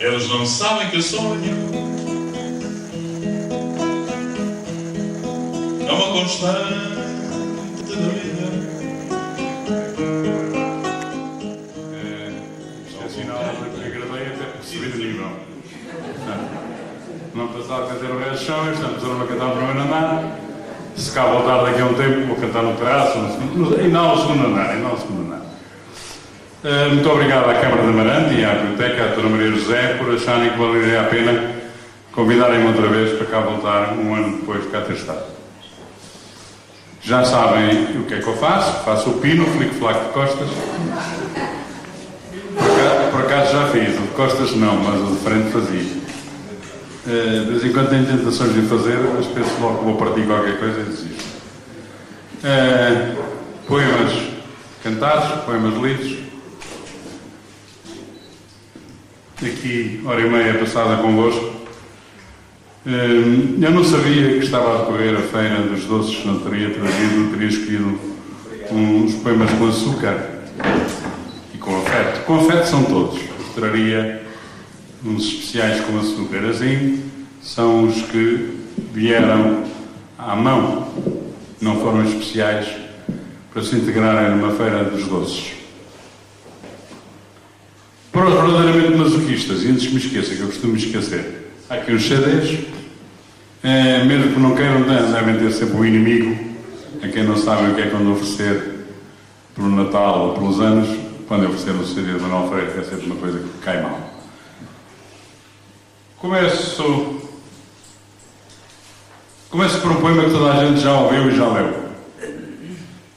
Eles não sabem que eu sonho. É uma constante da vida. Isto é sinal de que agradei até por subir de nível. Não passar a cantar o resto do chão, estamos a cantar o primeiro andar. Se cá voltar daqui a um tempo, vou cantar no terraço, ainda há o segundo andar, Muito obrigado à Câmara de Amarante e à Biblioteca, à Dra. Maria José, por acharem que valeria a pena convidarem-me outra vez para cá voltar um ano depois de cá ter estado. Já sabem o que é que eu faço. Faço o pino, o flic-flac de costas. Por acaso já fiz, o de costas não, mas o de frente fazia. De vez em quando tenho tentações de fazer, mas penso logo que vou partir qualquer coisa e desisto. Poemas cantados, poemas lidos. Aqui, hora e meia passada convosco. Eu não sabia que estava a decorrer a feira dos doces, não teria escolhido uns poemas com açúcar e com afeto. Com afeto são todos. Traria uns especiais com açúcar. Assim, são os que vieram à mão, não foram especiais para se integrarem numa feira dos doces. Para os verdadeiramente masoquistas, e antes que me esqueça, que eu costumo esquecer, há aqui uns CDs, mesmo que não queiram, devem ter sempre um inimigo, a quem não sabe o que é que vão oferecer pelo Natal ou pelos anos, quando oferecer um CD de Manuel Freire, é sempre uma coisa que cai mal. Começo por um poema que toda a gente já ouviu e já leu.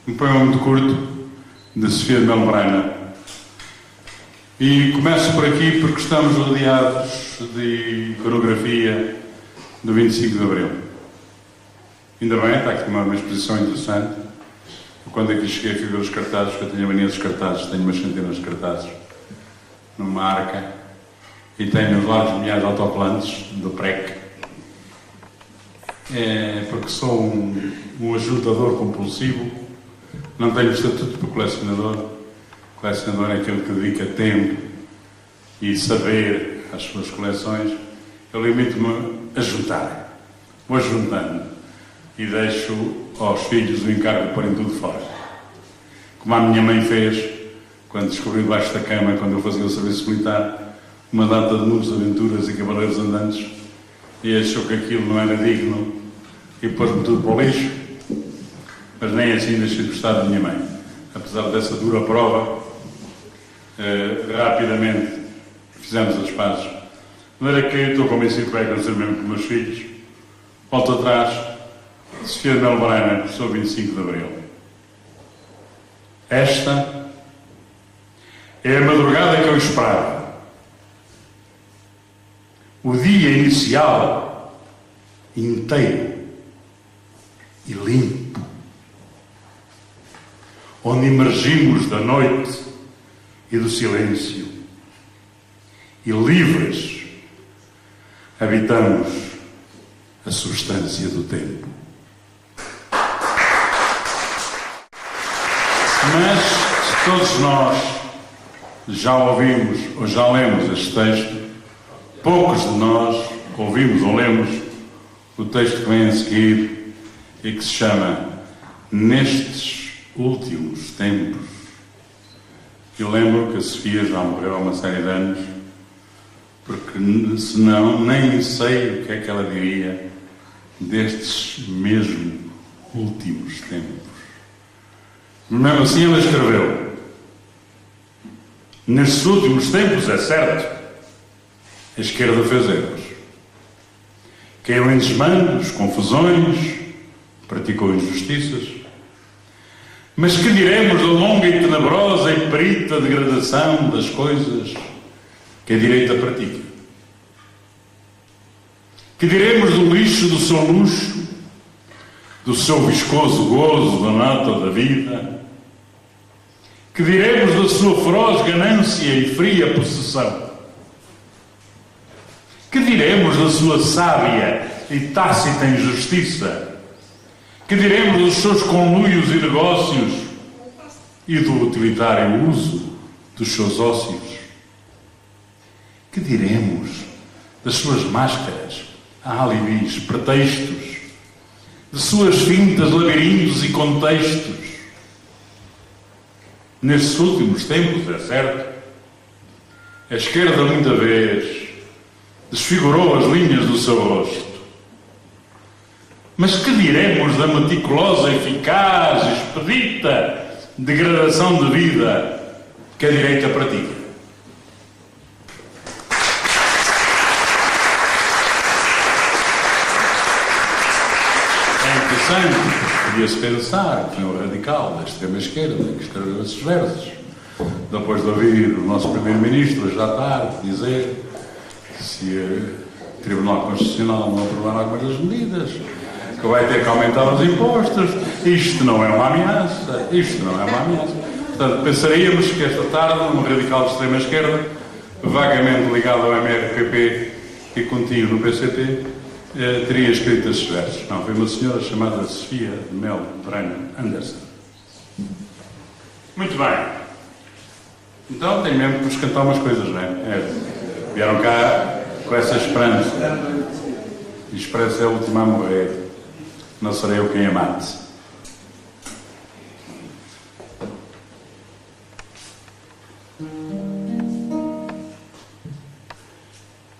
Um poema muito curto, de Sofia de Melo Braina. E começo por aqui porque estamos rodeados de iconografia do 25 de Abril. Ainda bem, está aqui uma exposição interessante. Quando aqui cheguei fui ver os cartazes, porque eu tenho a mania dos cartazes, tenho umas centenas de cartazes numa arca e tenho os lados milhares de autocolantes do PREC. Porque sou um ajuntador compulsivo, não tenho estatuto de colecionador. Colecionador é aquele que dedica tempo e saber às suas coleções. Eu limito-me a juntar. Vou juntando e deixo aos filhos o encargo de porem tudo fora. Como a minha mãe fez, quando descobriu debaixo da cama, quando eu fazia o serviço militar, uma data de mundos de aventuras e cavaleiros andantes, e achou que aquilo não era digno e pôs-me tudo para o lixo, mas nem assim deixei de gostar da minha mãe. Apesar dessa dura prova, rapidamente fizemos as pazes. De maneira que estou convencido que vai acontecer mesmo com os meus filhos. Volto atrás, Sofia de Melo Braina, professor 25 de Abril. Esta é a madrugada que eu esperava. O dia inicial, inteiro e limpo, onde emergimos da noite e do silêncio e livres habitamos a substância do tempo. Mas se todos nós já ouvimos ou já lemos este texto, poucos de nós ouvimos ou lemos o texto que vem a seguir e que se chama Nestes Últimos Tempos. Eu lembro que a Sofia já morreu há uma série de anos, porque senão nem sei o que é que ela diria destes mesmo últimos tempos. Mas mesmo assim ela escreveu: nestes últimos tempos, é certo, a esquerda fez erros. Caiu em desmandos, confusões, praticou injustiças. Mas que diremos da longa e tenebrosa e perita degradação das coisas que a direita pratica? Que diremos do lixo do seu luxo, do seu viscoso gozo da nata da vida? Que diremos da sua feroz ganância e fria possessão? Que diremos da sua sábia e tácita injustiça? Que diremos dos seus conluios e negócios e do utilitário uso dos seus ócios? Que diremos das suas máscaras, álibis, pretextos, de suas fintas, labirintos e contextos? Nestes últimos tempos, é certo, a esquerda muita vez desfigurou as linhas do seu rosto. Mas que diremos da meticulosa, eficaz, expedita degradação de vida que a direita pratica? É interessante, podia-se pensar que foi um radical da extrema-esquerda que escreveu esses versos, depois de ouvir o nosso primeiro-ministro, hoje à tarde, dizer que se o Tribunal Constitucional não aprovar algumas das medidas, que vai ter que aumentar os impostos. Isto não é uma ameaça. Isto não é uma ameaça. Portanto, pensaríamos que esta tarde um radical de extrema-esquerda, vagamente ligado ao MRPP e contigo no PCP, teria escrito esses versos. Não, foi uma senhora chamada Sofia de Melo Breno Anderson. Muito bem. Então tem mesmo que nos cantar umas coisas, não é? Vieram cá com essa esperança. E esperança é a última a morrer. Não serei eu quem a mate.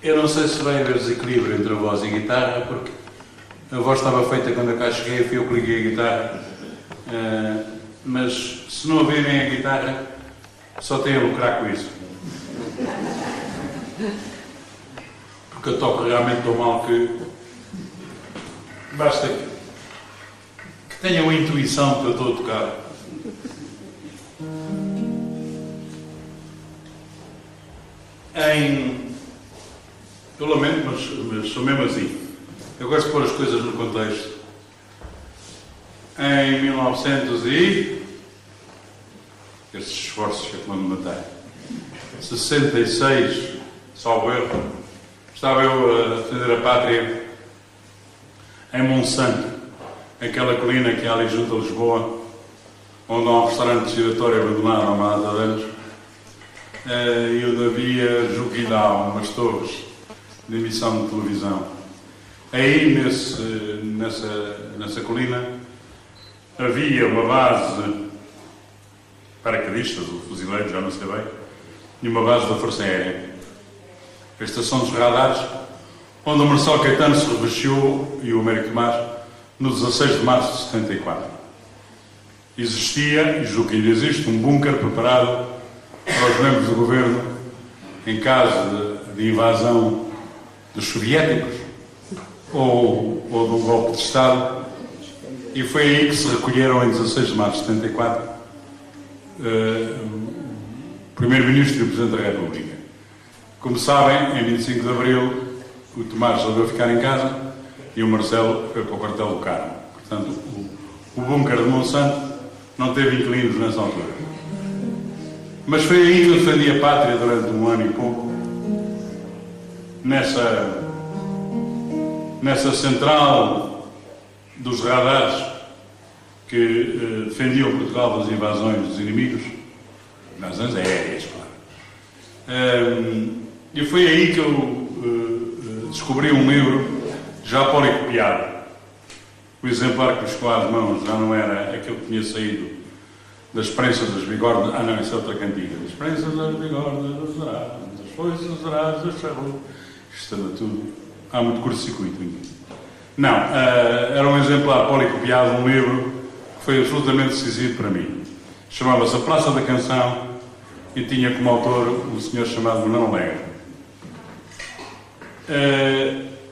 Eu não sei se vai haver desequilíbrio entre a voz e a guitarra, porque a voz estava feita quando eu cá cheguei, fui eu que liguei a guitarra. Mas se não ouvirem a guitarra, só tenho a lucrar com isso. Porque eu toco realmente tão mal que basta que tenham a intuição que eu estou a tocar. Eu lamento, mas sou mesmo assim. Eu gosto de pôr as coisas no contexto. Em 1900 e... estes esforços que eu me matar. 66, salvo erro, estava eu a defender a pátria em Monsanto, aquela colina que há ali junto a Lisboa, onde há um restaurante giratório abandonado há uma data de anos, e onde havia, julgo que ainda há umas torres de emissão de televisão. Aí, nessa colina, havia uma base paraquedistas, ou fuzileiros, já não sei bem, e uma base da Força Aérea. A estação dos radares, onde o Marcelo Caetano se revestiu e o Américo Tomás no 16 de março de 74. Existia, e julgo que ainda existe, um bunker preparado para os membros do governo em caso de invasão dos soviéticos ou de um golpe de Estado, e foi aí que se recolheram em 16 de março de 74 o Primeiro-Ministro e o Presidente da República. Como sabem, em 25 de Abril o Tomás resolveu ficar em casa e o Marcelo foi para o quartel do Carmo. Portanto, o bunker de Monsanto não teve inquilinos nessa altura. Mas foi aí que eu defendi a pátria durante um ano e pouco, nessa central dos radares que defendiam Portugal das invasões dos inimigos, invasões aéreas, claro. E foi aí que eu descobri um livro já policopiado. O exemplar que me chegou às mãos já não era aquele que tinha saído das prensas das bigornas. Ah, não, isso é outra cantiga. Das prensas das bigornas, das aradas, das foices, das aradas, das charruas. Isto anda tudo. Há muito curto-circuito aqui. Não, era um exemplar policopiado, um livro que foi absolutamente decisivo para mim. Chamava-se A Praça da Canção e tinha como autor um senhor chamado Menão Alegre.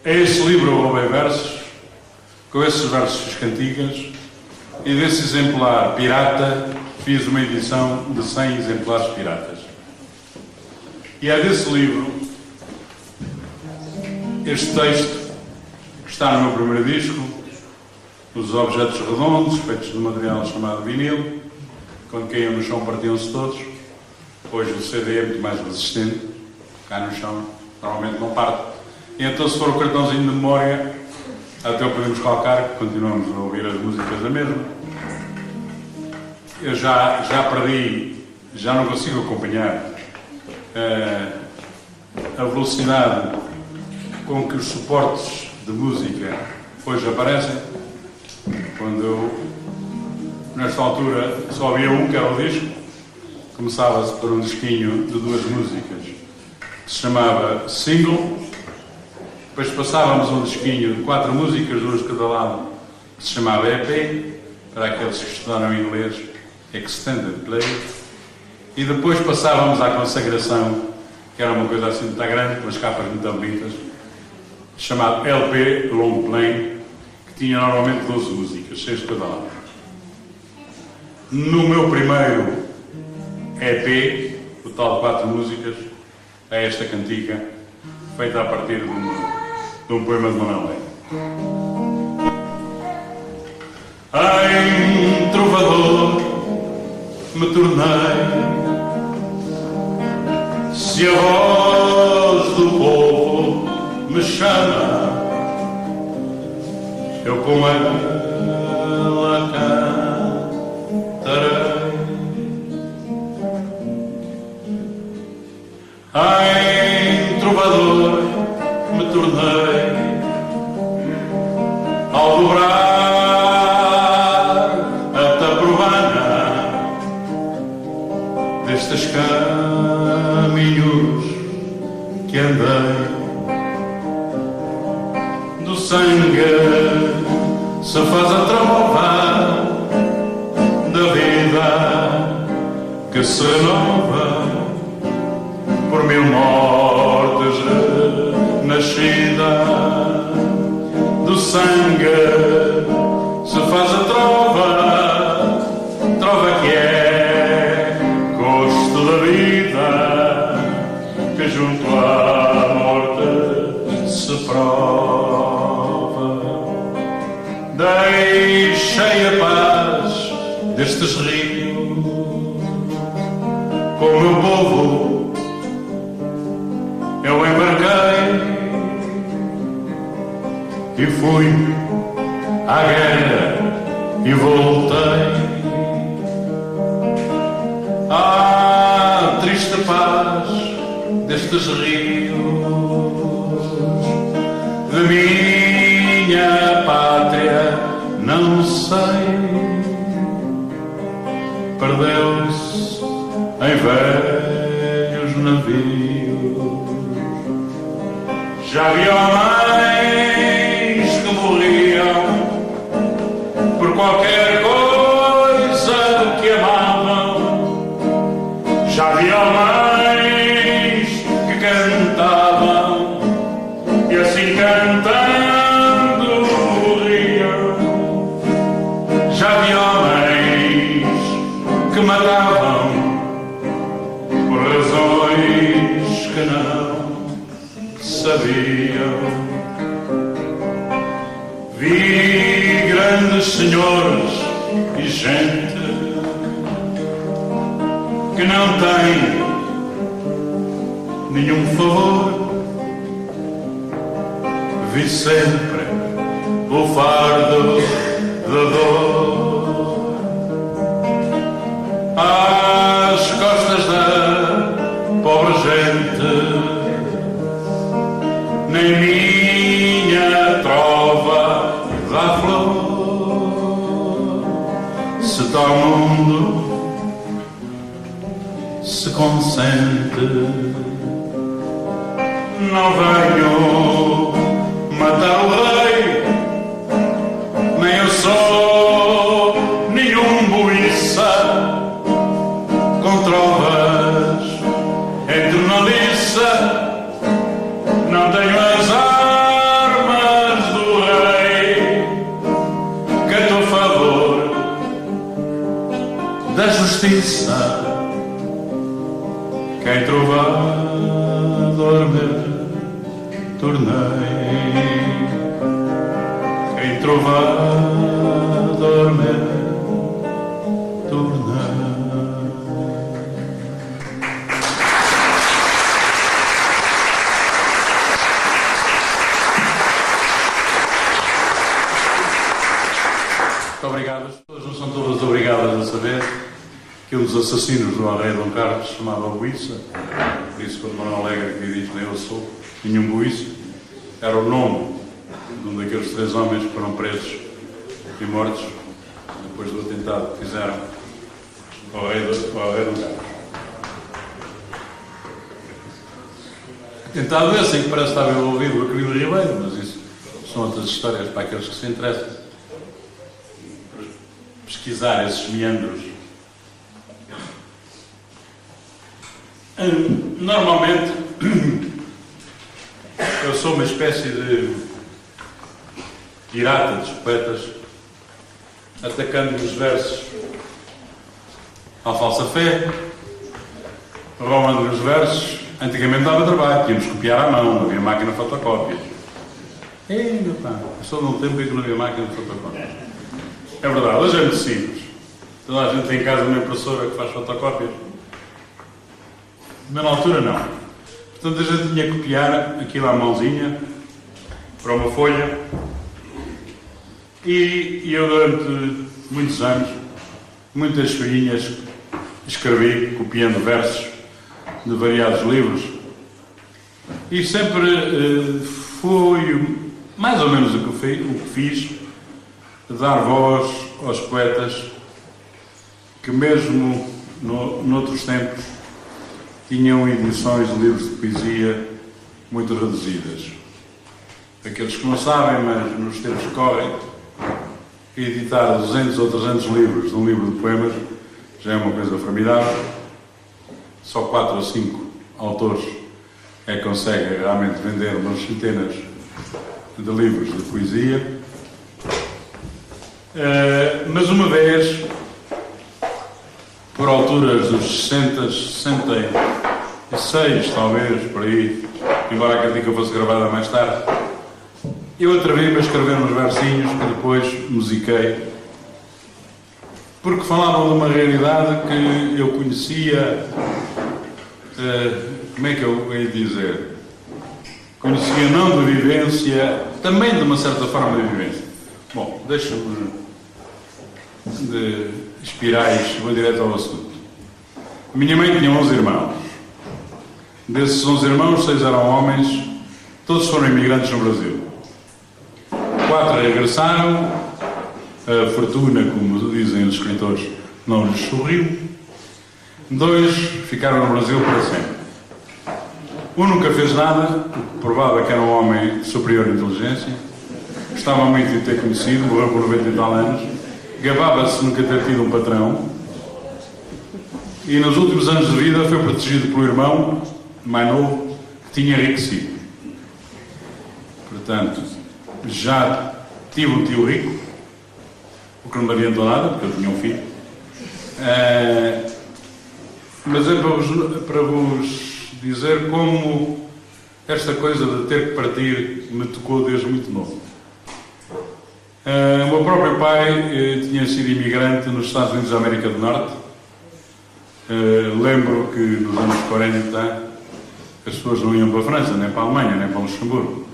A esse livro eu roubei versos, com esses versos cantigas, e desse exemplar pirata fiz uma edição de 100 exemplares piratas. E é desse livro este texto que está no meu primeiro disco, os objetos redondos, feitos de material chamado vinil, quando caíam no chão partiam-se todos. Hoje o CD é muito mais resistente, cai no chão, normalmente não parte. E então, se for o cartãozinho de memória, até o podemos calcar, continuamos a ouvir as músicas da mesma. Eu já perdi, já não consigo acompanhar a velocidade com que os suportes de música hoje aparecem, quando eu, nesta altura, só havia um, que era o disco, começava-se por um disquinho de 2 músicas, que se chamava Single, depois passávamos um disquinho de 4 músicas, 2 de cada lado, que se chamava EP, para aqueles que estudaram inglês, Extended Play, e depois passávamos à consagração, que era uma coisa assim muito grande, com as capas muito bonitas, chamado LP, Long Play, que tinha normalmente 12 músicas, 6 de cada lado. No meu primeiro EP, o tal de 4 músicas, é esta cantiga, feita a partir de um poema de Manuel Leite. Em trovador me tornei, se a voz do povo me chama, eu com ela cantarei. Em trovador me tornei, ao dobrar a Taprobana destes caminhos que andei, do sangue se faz a trova da vida que se renova por 1000 mortes renascida. Do sangue se faz a trova, trova que é gosto da vida, que junto à morte se prova. Deixei a paz destes rios, com o meu povo eu embarquei e fui à guerra e voltei. Ah, triste paz destes rios, de minha pátria não sei, perdeu-se em velhos navios. Já vi homens que morriam por qualquer coisa que amavam. Já vi homens que cantavam e assim cantando morriam. Já vi homens que matavam por razões que não sabiam. Vi grandes senhores e gente que não tem nenhum favor. Vi sempre o fardo da dor às costas da pobre gente. Nem minha trova dá flor, se tal mundo se consente. Não venho matar o rei, nem eu sou nenhum buiça, com trovas entre uma liça. Não tenho as armas do rei, canto a favor da justiça. Quem trovador me tornei, quem trovador me tornei. Muito obrigado. As pessoas não são todas obrigadas a saber que um dos assassinos do rei Dom Carlos se chamava Buiça. disse quando Manuel Alegre que diz nem eu sou, nenhum buíço, era o nome de um daqueles 3 homens que foram presos e mortos depois do atentado que fizeram ao rei do Carlos. Atentado esse em que parece que estava envolvido o Aquilino Ribeiro, mas isso são outras histórias para aqueles que se interessam. Pesquisar esses meandros. Normalmente, eu sou uma espécie de pirata dos poetas, atacando nos versos à falsa fé, roubando nos versos. Antigamente dava trabalho, tínhamos que copiar à mão, não havia máquina de fotocópias. Meu pá, eu sou de um tempo em que não havia máquina de fotocópias. É verdade, hoje é muito simples. Toda a gente tem em casa uma impressora que faz fotocópias. Mas na altura não. Portanto a gente tinha que copiar aquilo à mãozinha, para uma folha. E eu durante muitos anos, muitas folhinhas, escrevi, copiando versos de variados livros. E sempre foi mais ou menos o que fiz, dar voz aos poetas que mesmo noutros tempos tinham edições de livros de poesia muito reduzidas. Aqueles que não sabem, mas nos tempos que correm, editar 200 ou 300 livros de um livro de poemas já é uma coisa formidável. Só 4 ou 5 autores é que conseguem realmente vender umas centenas de livros de poesia. Mas uma vez, por alturas dos 60, 66, talvez, por aí, embora a crítica fosse gravada mais tarde, eu atrevi-me a escrever uns versinhos que depois musiquei, porque falavam de uma realidade que eu conhecia, como é que eu ia dizer? Conhecia não de vivência, também de uma certa forma de vivência. Bom, deixa-me de espirais, vou direto ao assunto. A minha mãe tinha 11 irmãos. Desses 11 irmãos, 6 eram homens, todos foram imigrantes no Brasil. 4 regressaram, a fortuna, como dizem os escritores, não lhes sorriu. 2 ficaram no Brasil para sempre. Um nunca fez nada, o que provava que era um homem de superior inteligência, gostava muito de ter conhecido, morreu por 90 e tal anos, gabava-se de nunca ter tido um patrão e nos últimos anos de vida foi protegido pelo irmão mais novo que tinha enriquecido. Portanto, já tive um tio rico, o que não me adiantou nada, porque eu tinha um filho. Mas é para vos dizer como esta coisa de ter que partir me tocou desde muito novo. O meu próprio pai tinha sido imigrante nos Estados Unidos da América do Norte. Lembro que nos anos 40 as pessoas não iam para a França, nem para a Alemanha, nem para o Luxemburgo.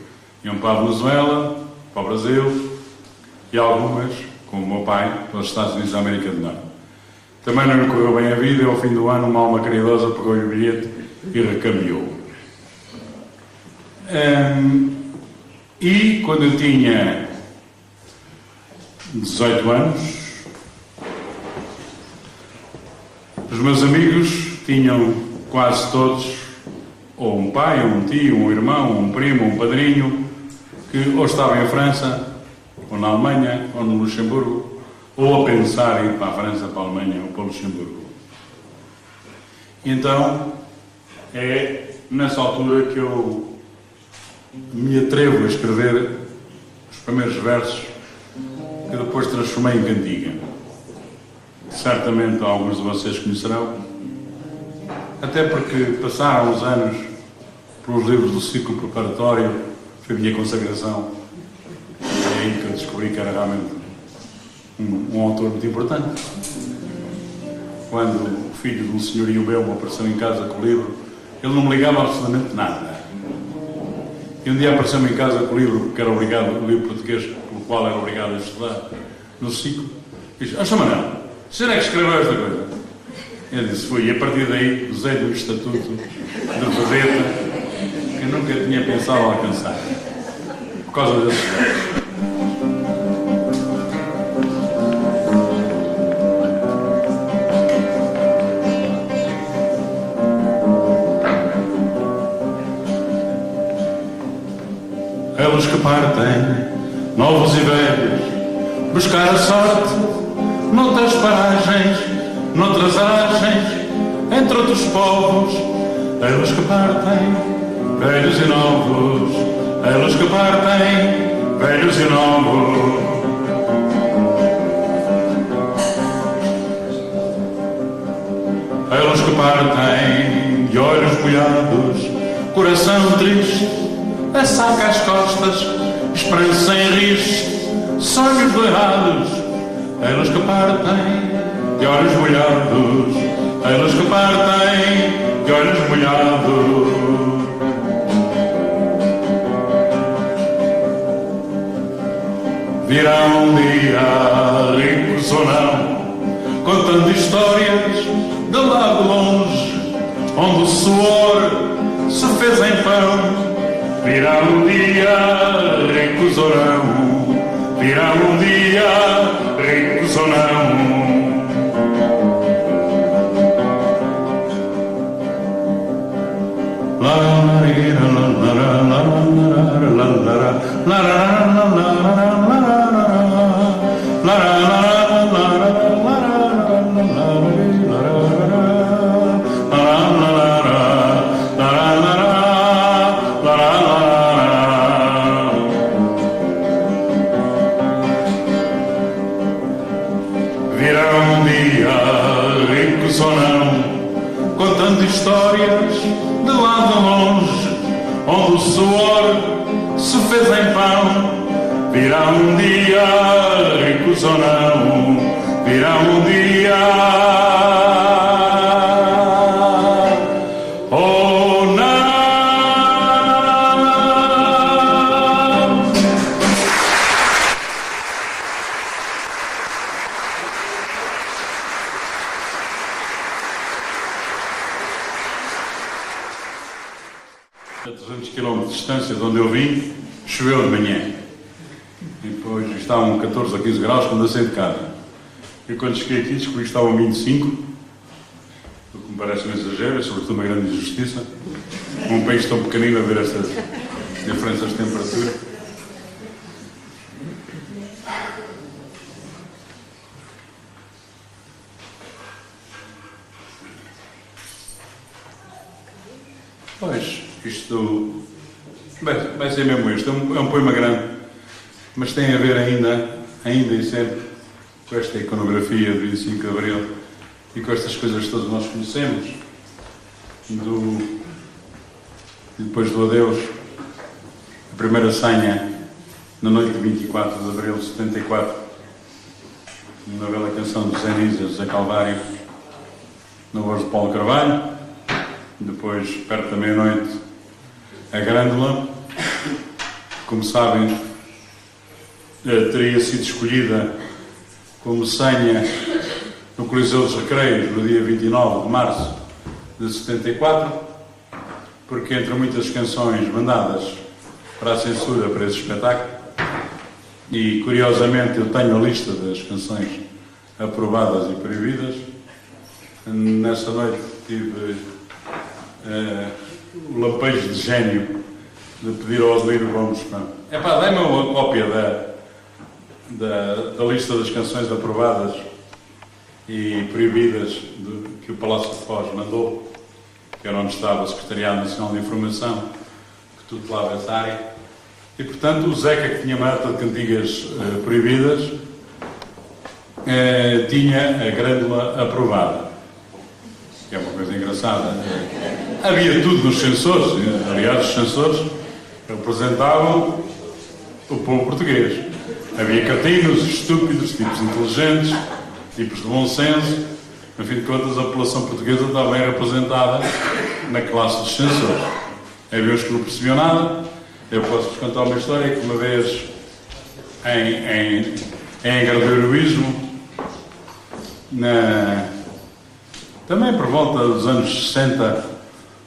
Iam para a Venezuela, para o Brasil e algumas, como o meu pai, para os Estados Unidos da América do Norte. Também não lhe correu bem a vida e ao fim do ano uma alma caridosa pegou-lhe o bilhete e recambiou. E quando eu tinha 18 anos, os meus amigos tinham quase todos ou um pai, ou um tio, um irmão, um primo, um padrinho, que ou estava em França, ou na Alemanha, ou no Luxemburgo, ou a pensar em ir para a França, para a Alemanha ou para o Luxemburgo. E então, é nessa altura que eu me atrevo a escrever os primeiros versos que depois transformei em cantiga. Certamente alguns de vocês conhecerão, até porque passaram os anos pelos livros do ciclo preparatório, foi a minha consagração. É aí que eu descobri que era realmente um autor muito importante. Quando o filho de um senhorio meu me apareceu em casa com o livro, ele não me ligava absolutamente nada. E um dia apareceu-me em casa com o livro, que era obrigado, o livro português, pelo qual era obrigado a estudar, no ciclo, e disse: Sr. Manel, o senhor é que escreveu esta coisa? Eu disse, fui. E a partir daí, usei do estatuto de vedeta que eu nunca tinha pensado alcançar. Por causa desses jogos. Eles que partem, novos e velhos, buscar a sorte noutras paragens, noutras aragens, entre outros povos. Eles que partem, velhos e novos, eles que partem, velhos e novos. Eles que partem, de olhos molhados, coração triste, a saca às costas, esperança sem risco, sonhos doirados. Eles que partem, de olhos molhados, eles que partem, de olhos molhados. Virá um dia, ricos ou não, contando histórias de lá de longe, onde o suor se fez em pão. Virá um dia, ricos ou não, virá um dia, ricos ou não. Histórias de lá de longe, onde o suor se fez em pão. Virá um dia, ricos ou não, virá um dia ou não. A 300 km de distância de onde eu vim, choveu de manhã. E depois estavam 14 ou 15 graus quando eu saí de casa. E quando cheguei aqui descobri que estavam 25, o que me parece um exagero, é sobretudo uma grande injustiça. Um país tão pequenino a ver estas diferenças de temperatura. Pois, isto vai ser mesmo isto. É um poema grande, mas tem a ver ainda e sempre com esta iconografia do 25 de Abril e com estas coisas que todos nós conhecemos, e depois do adeus, a primeira senha na noite de 24 de Abril de 74, na bela canção de José Nízia, José Calvário, na voz de Paulo Carvalho. Depois, perto da meia-noite, a Grândola, como sabem, teria sido escolhida como senha no Coliseu dos Recreios no dia 29 de março de 74, porque entre muitas canções mandadas para a censura para esse espetáculo, e curiosamente eu tenho a lista das canções aprovadas e proibidas, nessa noite tive o lampejo de gênio de pedir ao Adelino Gomes: dá-me uma cópia da lista das canções aprovadas e proibidas que o Palácio de Foz mandou, que era onde estava o Secretariado Nacional de Informação, que tutelava essa área. E, portanto, o Zeca, que tinha uma data de cantigas proibidas, tinha a Grândola aprovada. Que é uma coisa engraçada. Havia tudo nos censores. Aliás, os censores representavam o povo português. Havia cretinos, estúpidos, tipos inteligentes, tipos de bom senso. No fim de contas, a população portuguesa estava bem representada na classe dos censores. Havia uns que não percebiam nada. Eu posso-vos contar uma história que uma vez, em Angra do Heroísmo, Também por volta dos anos 60,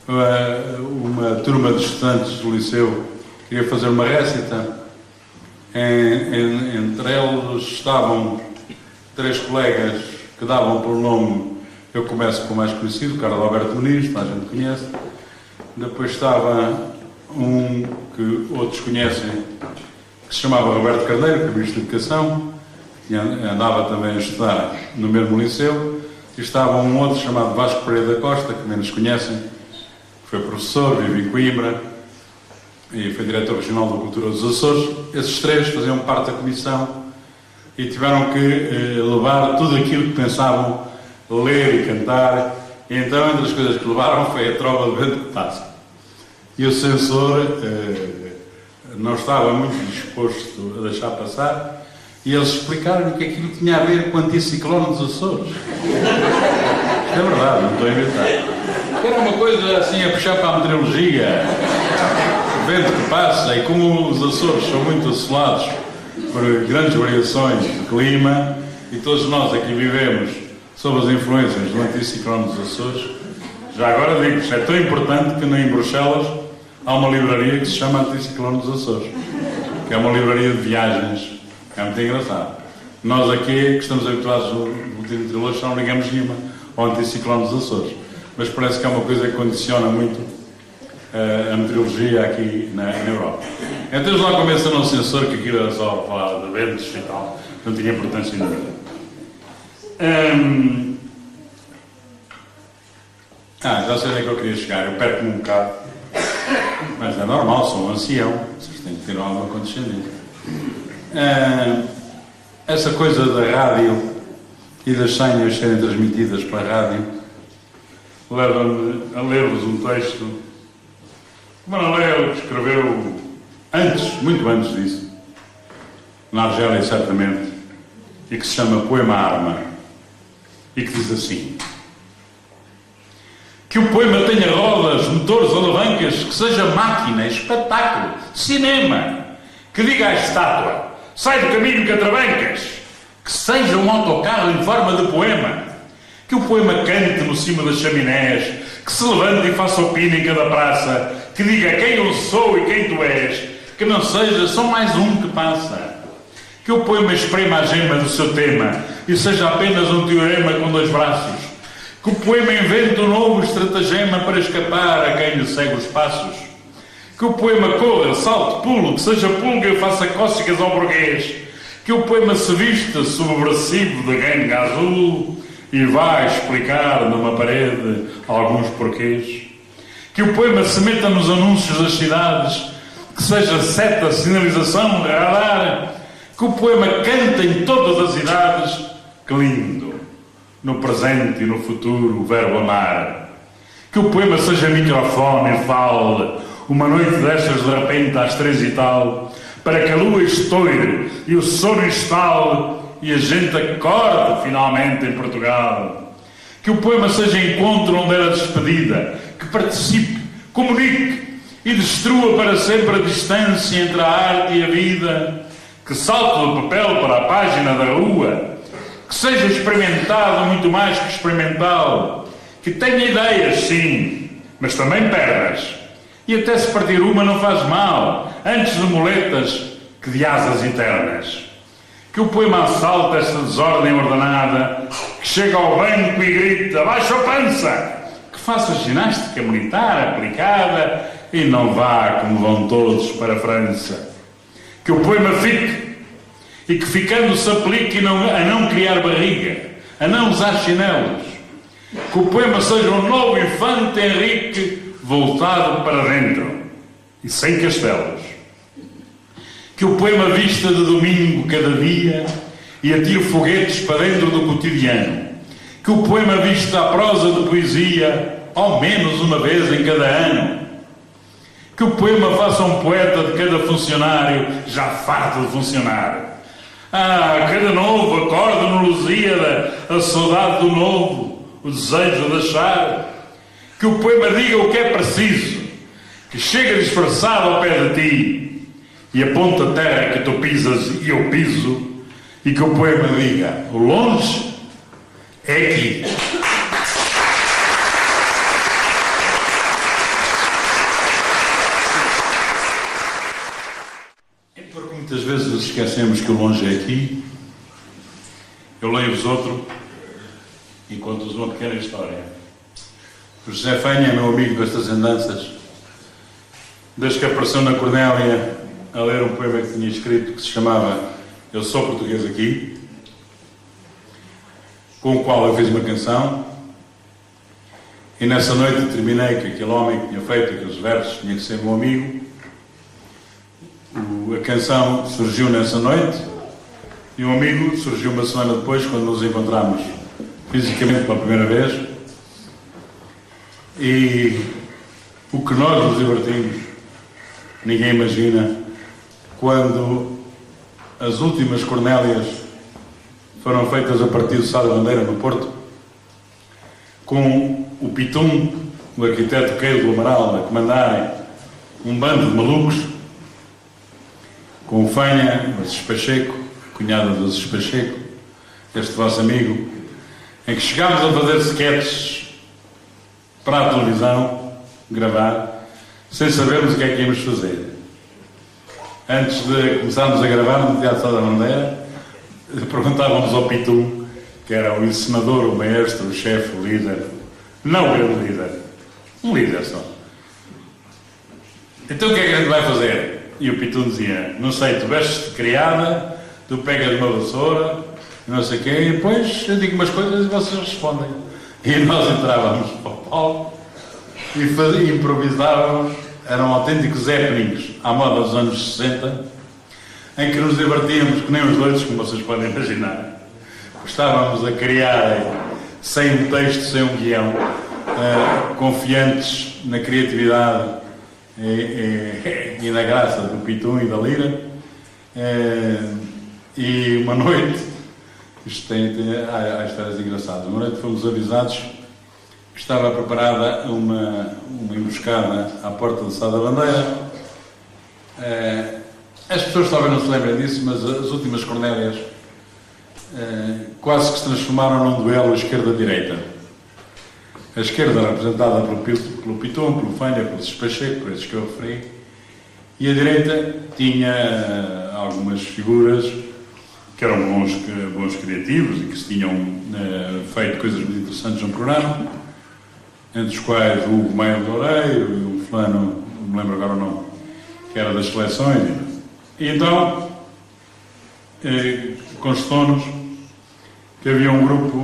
uma turma de estudantes do liceu queria fazer uma récita. Entre eles estavam 3 colegas que davam por nome, eu começo com o mais conhecido, Carlos Alberto Muniz, toda a gente conhece. Depois estava um que outros conhecem, que se chamava Roberto Carneiro, que é Ministro de Educação, que andava também a estudar no mesmo liceu. E estava um outro chamado Vasco Pereira da Costa, que menos conhecem, que foi professor, vive em Coimbra e foi diretor regional da Cultura dos Açores. Esses 3 faziam parte da comissão e tiveram que levar tudo aquilo que pensavam ler e cantar. E então, entre as coisas que levaram, foi a trova do vento que passa. E o censor não estava muito disposto a deixar passar, e eles explicaram que aquilo tinha a ver com o anticiclone dos Açores. É verdade, não estou a inventar. Era uma coisa assim a puxar para a meteorologia. O vento que passa, e como os Açores são muito assolados por grandes variações de clima, e todos nós aqui vivemos sob as influências do anticiclone dos Açores, já agora digo, isto é tão importante que em Bruxelas há uma livraria que se chama Anticiclone dos Açores, que é uma livraria de viagens. É muito engraçado. Nós aqui, que estamos habituados no Boletim de Meteorologia, não ligamos nenhuma ao anticiclone dos Açores. Mas parece que é uma coisa que condiciona muito a meteorologia aqui na Europa. Então lá começa no censor que aquilo era só falar de ventos e tal, não tinha importância nenhuma. Já sei onde é que eu queria chegar, eu perco-me um bocado. Mas é normal, sou um ancião, vocês têm que ter alguma condescendência. Essa coisa da rádio e das senhas serem transmitidas pela rádio leva-me a ler-vos um texto que Manuel escreveu antes, muito antes disso, na Argélia certamente, e que se chama Poema Arma, e que diz assim: que o poema tenha rodas, motores, alavancas, que seja máquina, espetáculo, cinema, que diga à estátua: sai do caminho que atrabancas, que seja um autocarro em forma de poema, que o poema cante no cimo das chaminés, que se levante e faça opina em cada praça, que diga quem eu sou e quem tu és, que não seja só mais um que passa, que o poema esprema a gema do seu tema e seja apenas um teorema com 2 braços, que o poema invente um novo estratagema para escapar a quem lhe segue os passos, que o poema corra, salte, pulo, que seja pulga e faça cócegas ao burguês, que o poema se vista subversivo de ganga azul e vá explicar numa parede alguns porquês, que o poema se meta nos anúncios das cidades, que seja seta, sinalização, radar, que o poema cante em todas as idades, que lindo, no presente e no futuro, o verbo amar, que o poema seja microfone e fale, uma noite destas de repente às 3 e tal, para que a lua estoure e o sono instale e a gente acorde finalmente em Portugal. Que o poema seja encontro onde era despedida, que participe, comunique e destrua para sempre a distância entre a arte e a vida, que salte do papel para a página da rua, que seja experimentado muito mais que experimental, que tenha ideias, sim, mas também pernas. E até se partir uma não faz mal, antes de muletas que de asas eternas. Que o poema assalte esta desordem ordenada, que chega ao banco e grita: baixa a pança! Que faça ginástica militar aplicada e não vá como vão todos para a França. Que o poema fique e que ficando se aplique a não criar barriga, a não usar chinelos. Que o poema seja um novo infante Henrique voltado para dentro e sem castelos. Que o poema vista de domingo cada dia e atire foguetes para dentro do cotidiano. Que o poema vista a prosa de poesia ao menos uma vez em cada ano. Que o poema faça um poeta de cada funcionário já farto de funcionar. Cada novo acorde no Lusíada a saudade do novo, o desejo de achar. Que o poema diga o que é preciso, que chega disfarçado ao pé de ti e aponta a terra que tu pisas e eu piso, e que o poema diga: o longe é aqui. Muitas vezes nos esquecemos que o longe é aqui. Eu leio-vos outro e conto-vos uma pequena história. O José Fanha é meu amigo destas andanças. Desde que apareceu na Cornélia a ler um poema que tinha escrito que se chamava Eu Sou Português Aqui, com o qual eu fiz uma canção, e nessa noite determinei que aquele homem que tinha feito aqueles versos tinha que ser meu amigo. A canção surgiu nessa noite e o amigo surgiu uma semana depois, quando nos encontramos fisicamente pela primeira vez. E o que nós nos divertimos, ninguém imagina, quando as últimas Cornélias foram feitas a partir do Sá da Bandeira, no Porto, com o Pitum, o arquiteto Queiro do Amaral, a comandarem um bando de malucos, com o Fanha, o Aziz Pacheco, cunhada do Aziz Pacheco, este vosso amigo, em que chegámos a fazer sketches para a televisão, gravar, sem sabermos o que é que íamos fazer. Antes de começarmos a gravar no Teatro Sá da Bandeira, perguntávamos ao Pitum, que era o encenador, o maestro, o chefe, o líder, não era o líder, um líder só. Então o que é que a gente vai fazer? E o Pitum dizia, não sei, tu vestes-te criada, tu pegas uma vassoura, não sei o quê, e depois eu digo umas coisas e vocês respondem. E nós entrávamos para o palco e improvisávamos, eram autênticos happenings, à moda dos anos 60, em que nos divertíamos que nem os doidos, como vocês podem imaginar. Estávamos a criar, sem um texto, sem um guião, confiantes na criatividade e na graça do Pitum e da Lira. E uma noite, há histórias engraçadas, uma noite fomos avisados que estava preparada uma emboscada à porta do Sá da Bandeira. As pessoas talvez não se lembrem disso, mas as últimas Cornélias quase que se transformaram num duelo esquerda-direita. A esquerda representada pelo Pitum, pelo Fanha, pelo Aziz Pacheco, por esses que eu referi, e a direita tinha algumas figuras que eram bons criativos e que se tinham feito coisas muito interessantes no programa, entre os quais o Hugo Maia Loureiro e o fulano, não me lembro agora o nome, que era das seleções. E então constou-nos que havia um grupo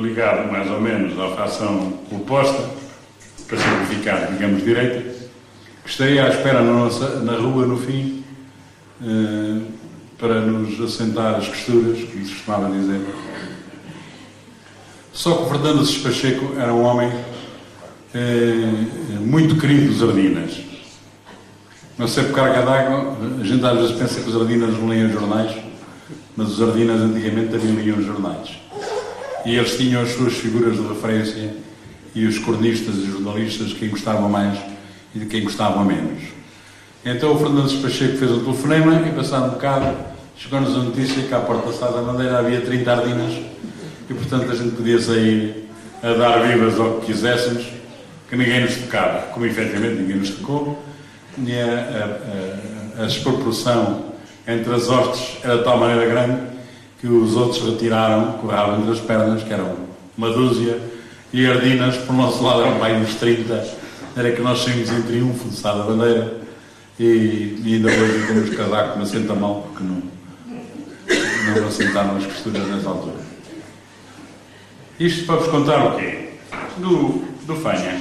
ligado mais ou menos à facção oposta, para simplificar, digamos, direita, que estaria à espera na rua, no fim, para nos assentar as costuras, como se costumava dizer. Só que o Fernando Aziz Pacheco era um homem muito querido dos Ardinas. Não sei por carga d'água, a gente às vezes pensa que os Ardinas não liam jornais, mas os Ardinas antigamente também liam jornais. E eles tinham as suas figuras de referência e os cronistas e jornalistas de quem gostavam mais e de quem gostavam menos. Então o Fernando Aziz Pacheco fez um telefonema e, passado um bocado, chegou-nos a notícia que à porta da Sá da Bandeira havia 30 Ardinas e, portanto, a gente podia sair a dar vivas ao que quiséssemos, que ninguém nos tocava. Como, efetivamente, ninguém nos tocou. E a desproporção entre as hostes era de tal maneira grande que os outros retiraram, com o rabo entre as pernas, que eram uma dúzia, e Ardinas, por nosso lado, eram bem uns 30. Era que nós saímos em triunfo de Sá da Bandeira e ainda hoje temos casaco que me assenta mal, porque não assentaram as costuras nessa altura. Isto para vos contar o quê? Do Fanha.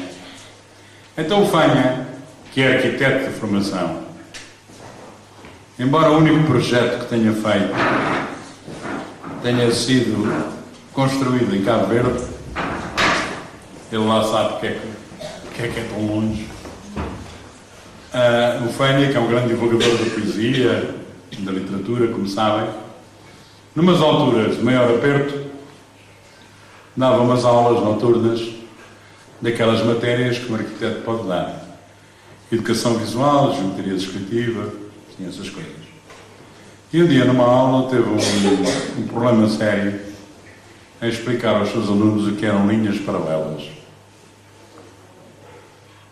Então o Fanha, que é arquiteto de formação, embora o único projeto que tenha feito tenha sido construído em Cabo Verde, ele lá sabe o que é tão longe. O Fanha, que é um grande divulgador da poesia, da literatura, como sabem, numas alturas de maior aperto, dava umas aulas noturnas daquelas matérias que um arquiteto pode dar. Educação visual, geometria descritiva, assim, essas coisas. E um dia, numa aula, teve um problema sério em explicar aos seus alunos o que eram linhas paralelas.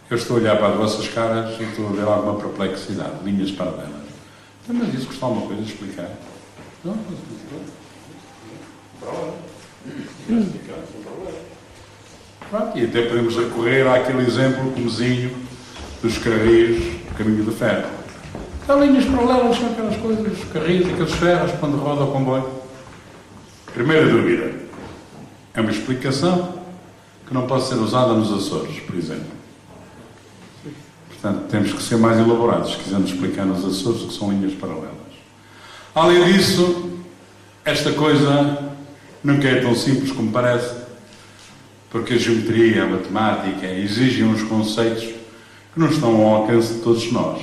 Eu estou a olhar para as vossas caras e estou a ver alguma perplexidade. Linhas paralelas. Mas isso custa alguma coisa a explicar? Não, pronto, e até podemos recorrer àquele exemplo comezinho dos carris do caminho de ferro. Há linhas paralelas, são aquelas coisas, os carris, aqueles ferros, quando roda o comboio. Primeira dúvida. É uma explicação que não pode ser usada nos Açores, por exemplo. Portanto, temos que ser mais elaborados, se quisermos explicar nos Açores o que são linhas paralelas. Além disso, esta coisa nunca é tão simples como parece, porque a geometria, a matemática exigem uns conceitos que não estão ao alcance de todos nós.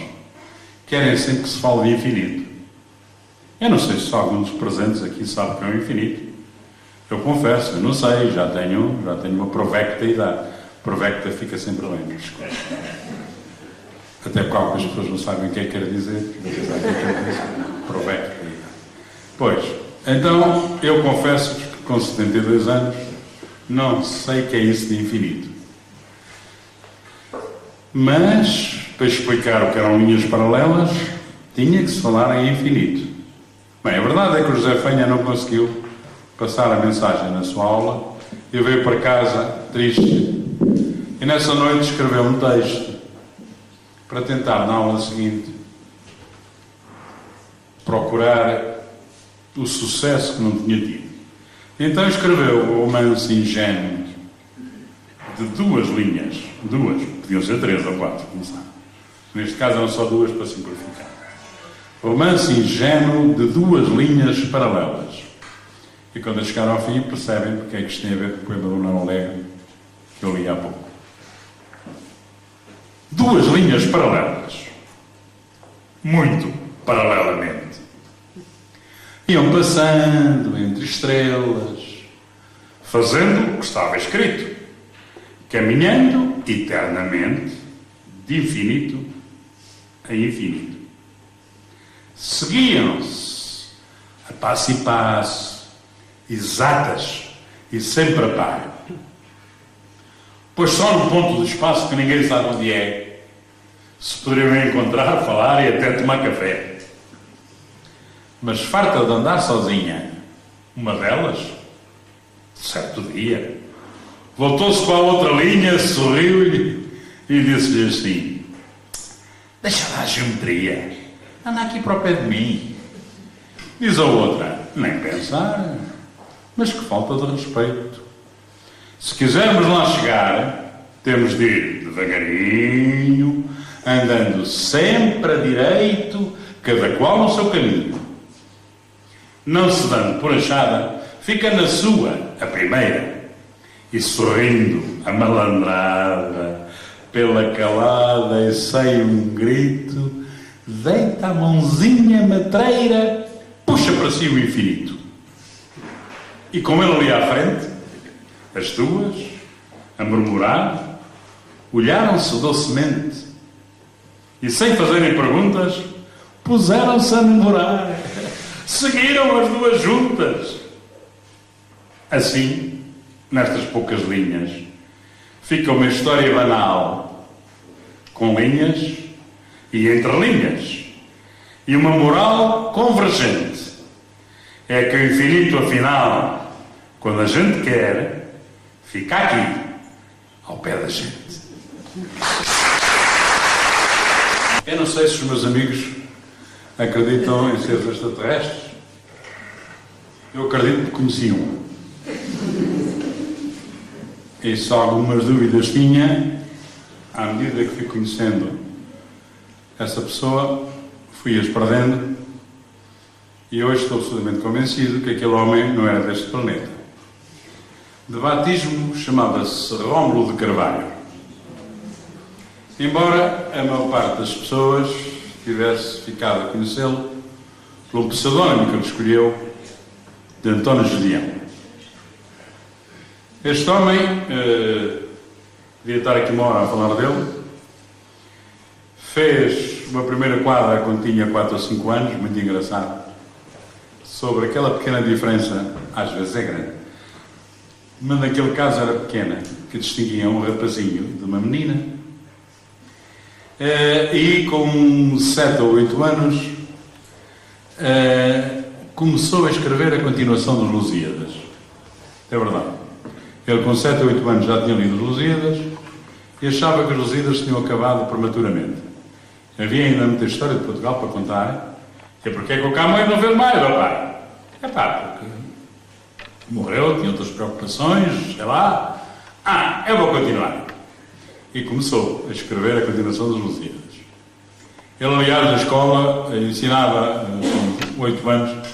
Querem sempre que se fale de infinito. Eu não sei se algum dos presentes aqui sabe o que é o infinito. Eu confesso, eu não sei, já tenho uma provecta idade. Provecta fica sempre bem nas escolas. Até porque algumas pessoas não sabem o que é que quer dizer. Provecta idade. Pois, então, eu confesso que com 72 anos não sei o que é isso de infinito. Mas, para explicar o que eram linhas paralelas, tinha que se falar em infinito. Bem, a verdade é que o José Fanha não conseguiu passar a mensagem na sua aula e veio para casa triste. E nessa noite escreveu um texto para tentar, na aula seguinte, procurar o sucesso que não tinha tido. Então escreveu o romance ingênuo de 2 linhas. 2, podiam ser 3 ou 4, não sabe. Neste caso eram só 2 para simplificar. Romance ingênuo de 2 linhas paralelas. E quando chegaram ao fim percebem porque é que isto tem a ver com o poema do Não Alegre que eu li há pouco. 2 linhas paralelas. Muito paralelamente. Iam passando entre estrelas, fazendo o que estava escrito, caminhando eternamente, de infinito a infinito. Seguiam-se a passo e passo, exatas e sempre a par. Pois só no ponto do espaço que ninguém sabe onde é, se poderiam encontrar, falar e até tomar café. Mas farta de andar sozinha, uma delas, certo dia, voltou-se para a outra linha, sorriu-lhe e disse-lhe assim: deixa lá a geometria, anda aqui para o pé de mim. Diz a outra: nem pensar, mas que falta de respeito. Se quisermos lá chegar, temos de ir devagarinho, andando sempre a direito, cada qual no seu caminho. Não se dando por achada, fica na sua, a primeira, e sorrindo, a malandrada, pela calada e sem um grito, deita a mãozinha matreira, puxa para si o infinito. E com ele ali à frente, as 2, a murmurar, olharam-se docemente e, sem fazerem perguntas, puseram-se a namorar. Seguiram as 2 juntas. Assim, nestas poucas linhas, fica uma história banal, com linhas e entre linhas, e uma moral convergente. É que o infinito, afinal, quando a gente quer, fica aqui, ao pé da gente. Eu não sei se os meus amigos acreditam em seres extraterrestres. Eu acredito que conheci um. E só algumas dúvidas tinha, à medida que fui conhecendo essa pessoa, fui-as perdendo, e hoje estou absolutamente convencido que aquele homem não era deste planeta. De batismo chamava-se Rómulo de Carvalho. Embora a maior parte das pessoas tivesse ficado a conhecê-lo pelo pseudónimo que ele escolheu, de António Julião. Este homem, devia estar aqui uma hora a falar dele, fez uma primeira quadra quando tinha 4 ou 5 anos, muito engraçado, sobre aquela pequena diferença, às vezes é grande, mas naquele caso era pequena, que distinguia um rapazinho de uma menina. E com 7 ou 8 anos começou a escrever a continuação dos Lusíadas. É verdade. Ele, com 7 ou 8 anos, já tinha lido os Lusíadas e achava que os Lusíadas tinham acabado prematuramente. Havia ainda muita história de Portugal para contar. E porque é que o Camões não fez mais, rapaz? É pá, porque morreu, tinha outras preocupações, sei lá. Eu vou continuar. E começou a escrever a continuação dos Lusíadas. Ele, aliás, na escola, ensinava, com 8 anos,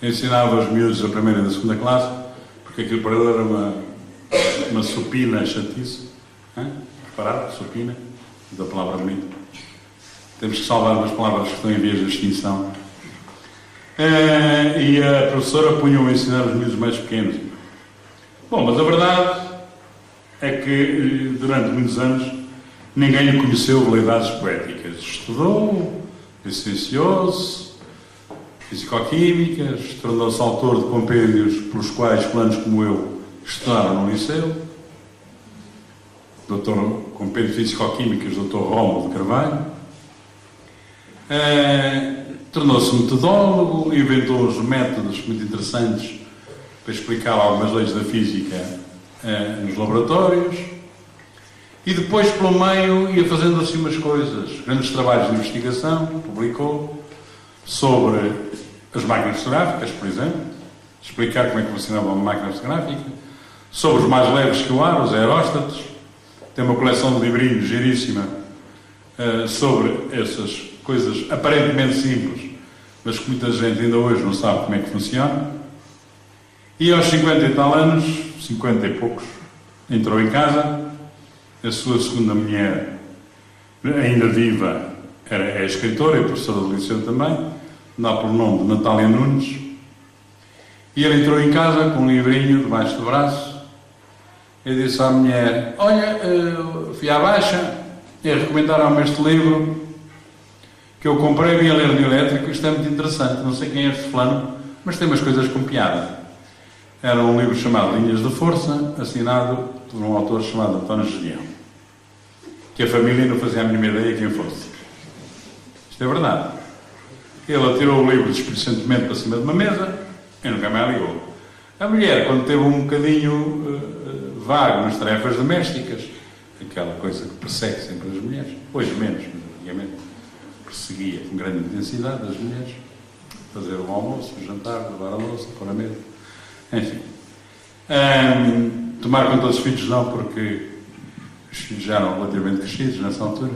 ensinava os miúdos da primeira e da segunda classe, porque aquilo para ele era uma supina chatice. Repararam? Supina, da palavra bonita. Temos que salvar umas palavras que estão em vias de extinção. E a professora punha-o a ensinar os miúdos mais pequenos. Bom, mas a verdade é que durante muitos anos ninguém lhe conheceu habilidades poéticas. Estudou, licenciou-se, fisicoquímicas, tornou-se autor de compêndios pelos quais planos como eu estudaram no liceu. Compêndio de fisicoquímicas, Dr. Rómulo de Carvalho. Tornou-se metodólogo, inventou uns métodos muito interessantes para explicar algumas leis da física nos laboratórios e depois, pelo meio, ia fazendo assim umas coisas, grandes trabalhos de investigação, publicou sobre as máquinas fotográficas, por exemplo, explicar como é que funcionava uma máquina fotográfica, sobre os mais leves que o ar, os aeróstatos, tem uma coleção de livrinhos giríssima sobre essas coisas aparentemente simples, mas que muita gente ainda hoje não sabe como é que funciona. E aos 50 e tal anos, 50 e poucos, entrou em casa. A sua segunda mulher, ainda viva, é escritora e professora do liceu também, dá pelo nome de Natália Nunes. E ele entrou em casa com um livrinho debaixo do braço e disse à mulher: olha, fui à baixa e recomendaram-me este livro que eu comprei, vim a ler no elétrico. Isto é muito interessante, não sei quem é este fulano, mas tem umas coisas com piada. Era um livro chamado Linhas de Força, assinado por um autor chamado António Gedeão, que a família não fazia a mínima ideia quem fosse. Isto é verdade. Ele atirou o livro displicentemente para cima de uma mesa e nunca mais ligou. A mulher, quando teve um bocadinho vago nas tarefas domésticas, aquela coisa que persegue sempre as mulheres, hoje menos, mas antigamente perseguia com grande intensidade as mulheres, fazer o almoço, o jantar, levar a louça, pôr a mesa, enfim. Tomar conta dos filhos não, porque os filhos já eram relativamente crescidos nessa altura.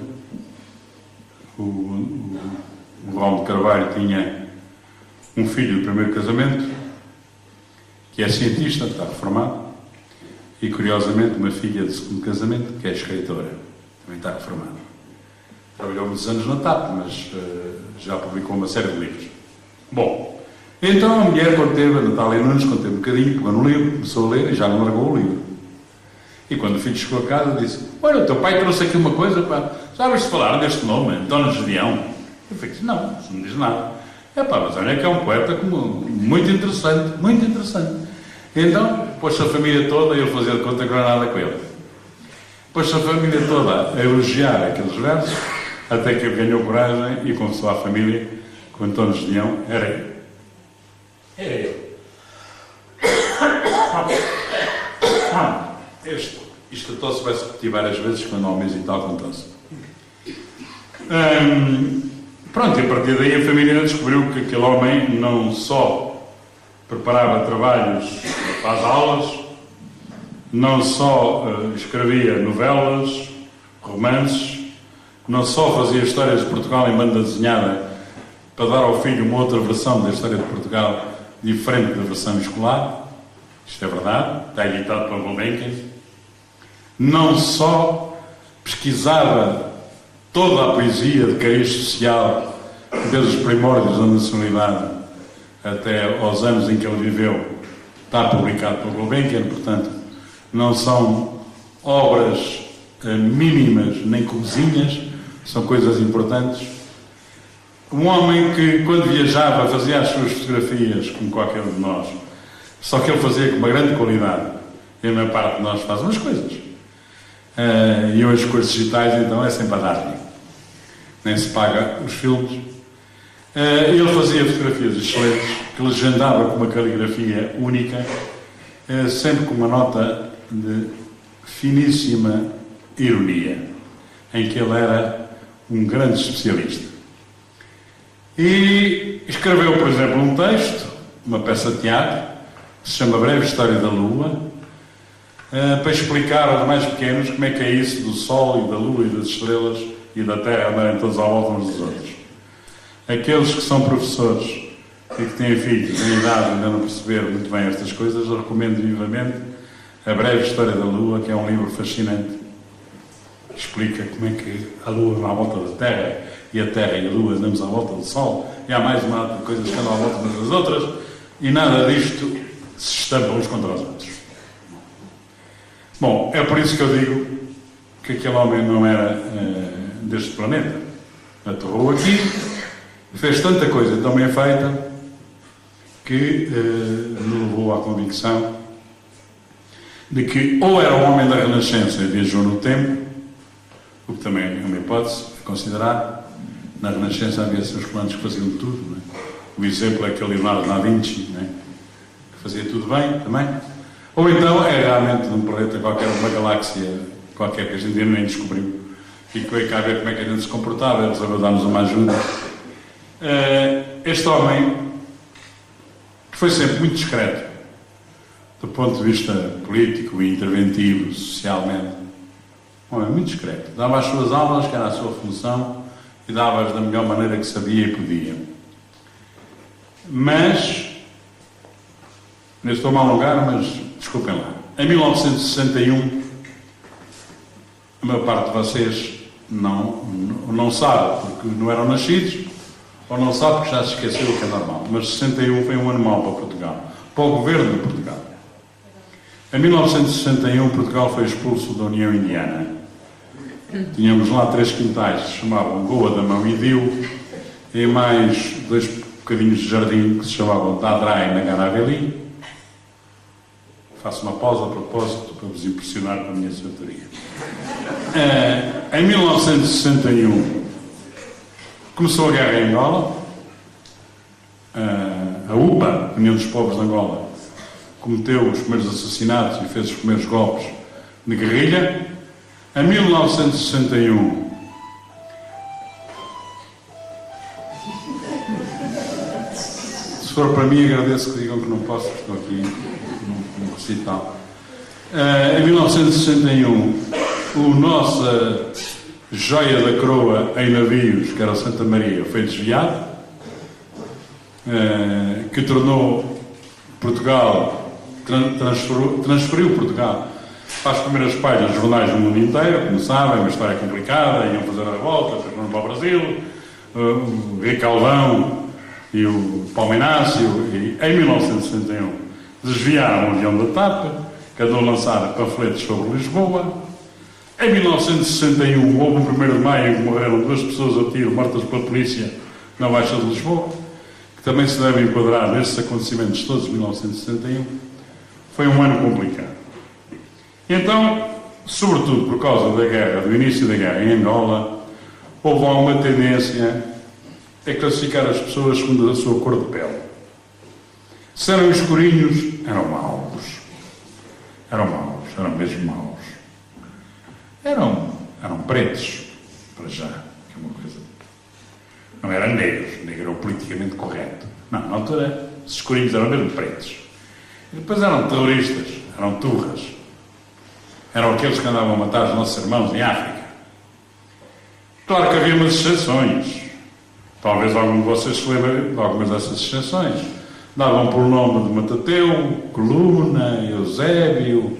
O Rómulo de Carvalho tinha um filho do primeiro casamento, que é cientista, está reformado, e curiosamente uma filha do segundo casamento, que é escritora, também está reformada. Trabalhou muitos anos na TAP, mas já publicou uma série de livros. Bom, então a mulher, quando teve, a Natália Nunes, quando teve um bocadinho, pegou no livro, começou a ler e já não largou o livro. E quando o filho chegou a casa, disse: olha, o teu pai trouxe aqui uma coisa, pá, sabes-te falar deste nome, António Gedeão? Eu falei: não, isso não diz nada. Mas olha que é um poeta muito interessante, muito interessante. Então, pôs-se a família toda e ele fazia de conta que não era nada com ele. Pôs-se a família toda a elogiar aqueles versos, até que ele ganhou coragem e confessou à família que o António Gedeão era ele. Era ele. Isto a tosse vai-se repetir várias vezes quando há um mês e tal com tosse. Pronto, e a partir daí a família descobriu que aquele homem não só preparava trabalhos para as aulas, não só escrevia novelas, romances, não só fazia histórias de Portugal em banda desenhada para dar ao filho uma outra versão da história de Portugal diferente da versão escolar, isto é verdade, está editado pela Gulbenkian, não só pesquisava toda a poesia de cariz social, desde os primórdios da nacionalidade até aos anos em que ele viveu, está publicado pela Gulbenkian, portanto, não são obras mínimas nem comezinhas, são coisas importantes. Um homem que, quando viajava, fazia as suas fotografias, como qualquer um de nós, só que ele fazia com uma grande qualidade, e a maior parte de nós faz umas coisas. E hoje, com as digitais, então, é sempre a dar-lhe. Nem se paga os filmes. Ele fazia fotografias excelentes, que legendava com uma caligrafia única, sempre com uma nota de finíssima ironia, em que ele era um grande especialista. E escreveu, por exemplo, um texto, uma peça de teatro, que se chama Breve História da Lua, para explicar aos mais pequenos como é que é isso do Sol e da Lua e das estrelas e da Terra andarem todos à volta uns dos outros. Aqueles que são professores e que têm filhos em idade ainda não perceberam muito bem estas coisas, eu recomendo vivamente A Breve História da Lua, que é um livro fascinante, que explica como é que a Lua anda à volta da Terra e a Terra e a Lua andamos à volta do Sol, e há mais uma de coisas que andam à volta umas das outras, e nada disto se estampa uns contra os outros. Bom, é por isso que eu digo que aquele homem não era deste planeta. Aterrou aqui, fez tanta coisa tão bem feita que me levou à convicção de que ou era um homem da Renascença e viajou no tempo, o que também é uma hipótese a considerar. Na Renascença havia seus planos que faziam tudo, não é? O exemplo é aquele Leonardo da Vinci, não é? Que fazia tudo bem também. Ou então é realmente de um planeta qualquer, uma galáxia qualquer que a gente ainda nem descobriu e que veio cá ver como é que a gente se comportava, ele resolveu dar-nos uma ajuda. Este homem foi sempre muito discreto do ponto de vista político e interventivo, socialmente. Um homem muito discreto. Dava as suas aulas, que era a sua função, e dava-as da melhor maneira que sabia e podia. Mas, não estou-me a alongar, mas desculpem lá. Em 1961, a maior parte de vocês não sabe porque não eram nascidos, ou não sabe porque já se esqueceu o que é normal. Mas 61 foi um ano mau para Portugal, para o governo de Portugal. Em 1961, Portugal foi expulso da União Indiana. Tínhamos lá 3 quintais que se chamavam Goa, Damão e Dio, e mais 2 bocadinhos de jardim que se chamavam Dadra e Nagaraveli. Faço uma pausa a propósito para vos impressionar com a minha sabedoria. Em 1961 começou a guerra em Angola. A UPA, União dos Povos de Angola, cometeu os primeiros assassinatos e fez os primeiros golpes de guerrilha. Em 1961 se for para mim, agradeço que digam que não posso, estou aqui num recital. Em 1961, o nossa joia da coroa em navios, que era o Santa Maria, foi desviado, que tornou Portugal, transferiu Portugal para as primeiras páginas dos jornais do mundo inteiro, como sabem, uma história complicada, iam fazer a revolta, depois foram para o Brasil, o Rei Calvão e o Palmeirácio, e em 1961 desviaram o avião da TAP, que andou a lançar panfletos sobre Lisboa. Em 1961 houve um 1º de maio em que morreram 2 pessoas a tiro, mortas pela polícia na Baixa de Lisboa, que também se deve enquadrar nestes acontecimentos todos de 1961. Foi um ano complicado. Então, sobretudo por causa da guerra, do início da guerra em Angola, houve uma tendência a classificar as pessoas segundo a sua cor de pele. Se eram escurinhos, eram maus. Eram mesmo maus. Eram pretos, para já, que é uma coisa. Não eram negros, negro era o politicamente correto. Não, na altura, os escurinhos eram mesmo pretos. E depois eram terroristas, eram turras. Eram aqueles que andavam a matar os nossos irmãos em África. Claro que havia umas exceções. Talvez algum de vocês se lembre de algumas dessas exceções. Davam por nome de Matateu, Coluna, Eusébio,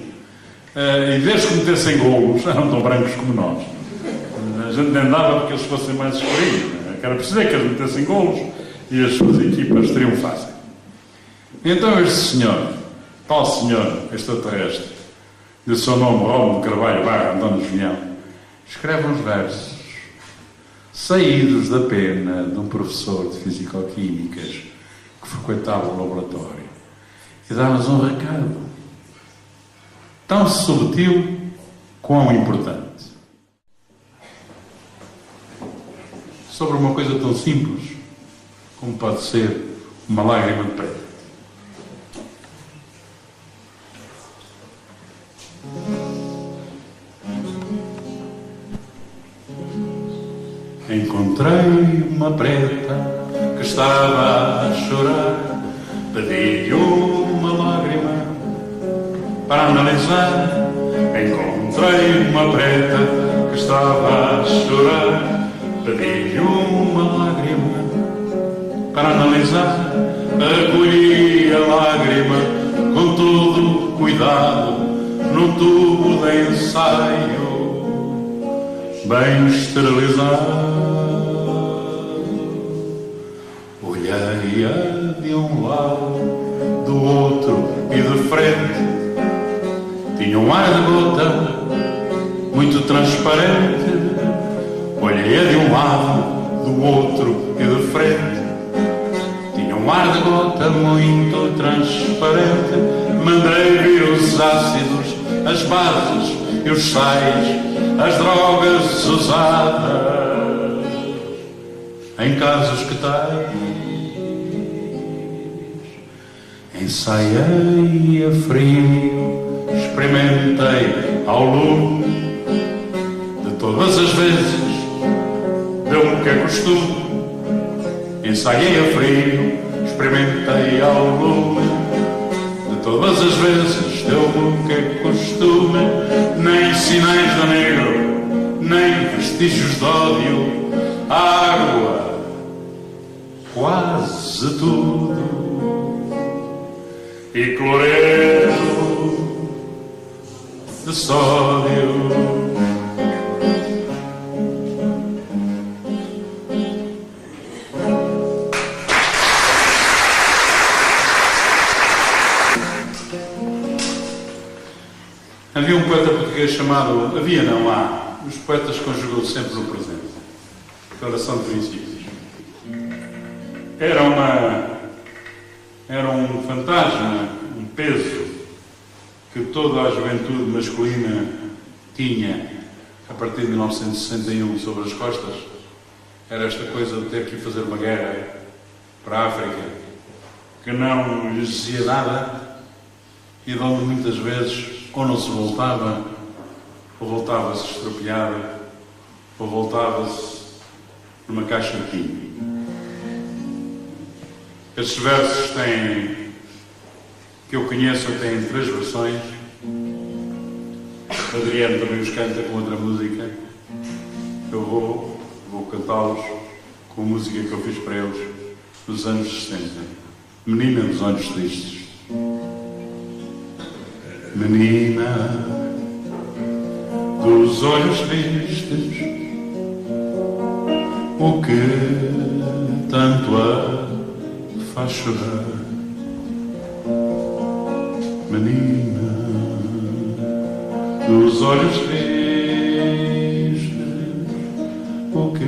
e desde que metessem golos, eram tão brancos como nós. A gente nem dava porque eles fossem mais escurinhos. Era preciso que eles metessem golos e as suas equipas triunfassem. Então este senhor, tal senhor extraterrestre, de seu nome Rómulo Carvalho Barra António Junião, escreve uns versos saídos da pena de um professor de Fisicoquímicas que frequentava o laboratório e dá-nos um recado tão subtil quão importante sobre uma coisa tão simples como pode ser uma lágrima de preta. Encontrei uma preta que estava a chorar, pedi-lhe uma lágrima para analisar. Encontrei uma preta que estava a chorar, pedi-lhe uma lágrima para analisar. Acolhi a lágrima com todo cuidado num tubo de ensaio bem esterilizado. Olhei-a de um lado, do outro e de frente. Tinha um ar de gota muito transparente. Olhei-a de um lado, do outro e de frente. Tinha um ar de gota muito transparente. Mandei vir os ácidos, as bases e os sais, as drogas usadas em casos que tais. Ensaiei a frio, experimentei ao lume. De todas as vezes deu-me o que é costume. Ensaiei a frio, experimentei ao lume. De todas as vezes deu-me o que é costume. Nem sinais de negro, nem vestígios de ódio. Água, quase tudo. E cloreto de sódio. Havia um poeta português chamado... Havia, não há. Os poetas conjugam sempre no presente. Declaração de princípios. Era um fantasma, um peso que toda a juventude masculina tinha a partir de 1961 sobre as costas. Era esta coisa de ter que ir fazer uma guerra para a África que não lhes dizia nada e de onde muitas vezes ou não se voltava, ou voltava-se estropiado, ou voltava-se numa caixa de pinho. Estes versos têm, que eu conheço, têm 3 versões. O Adriano também os canta com outra música. Eu vou cantá-los com a música que eu fiz para eles nos anos 60. Menina dos olhos tristes. Menina dos olhos tristes, o que tanto a faz chorar? Menina dos olhos tristes, o que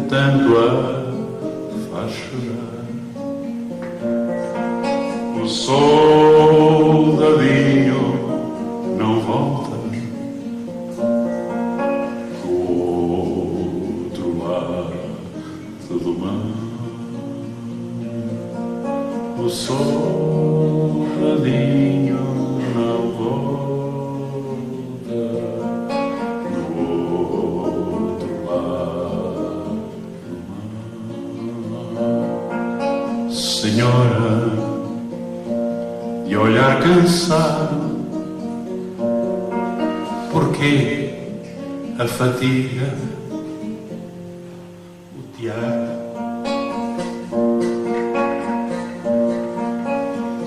tanto a faz chorar? O soldadinho não volta do outro lado do mar. O soldadinho não volta do outro lado do mar. Senhora de olhar cansado, porque a fatiga o tear?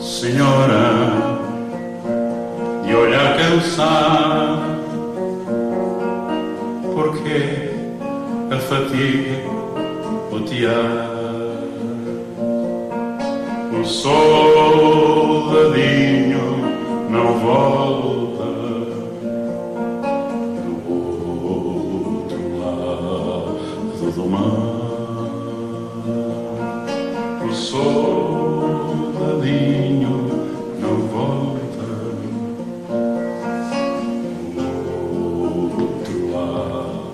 Senhora de olhar cansado, porque a fatiga o tear? O soldadinho não volta do outro lado do mar. O soldadinho não volta do outro lado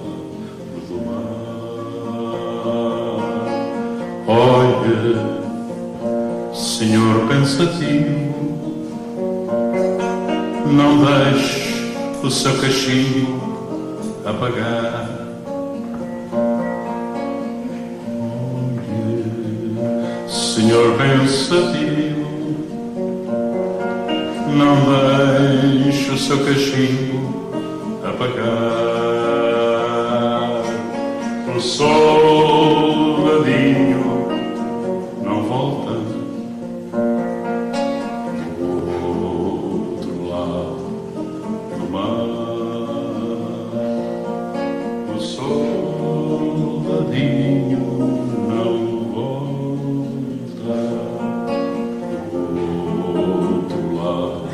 do mar. Olha, Senhor pensativo, não deixe o seu cachimbo apagar. Olha, Senhor pensativo, não deixe o seu cachimbo apagar. O soldadinho não volta do outro lado do mar. O soldadinho não volta do outro lado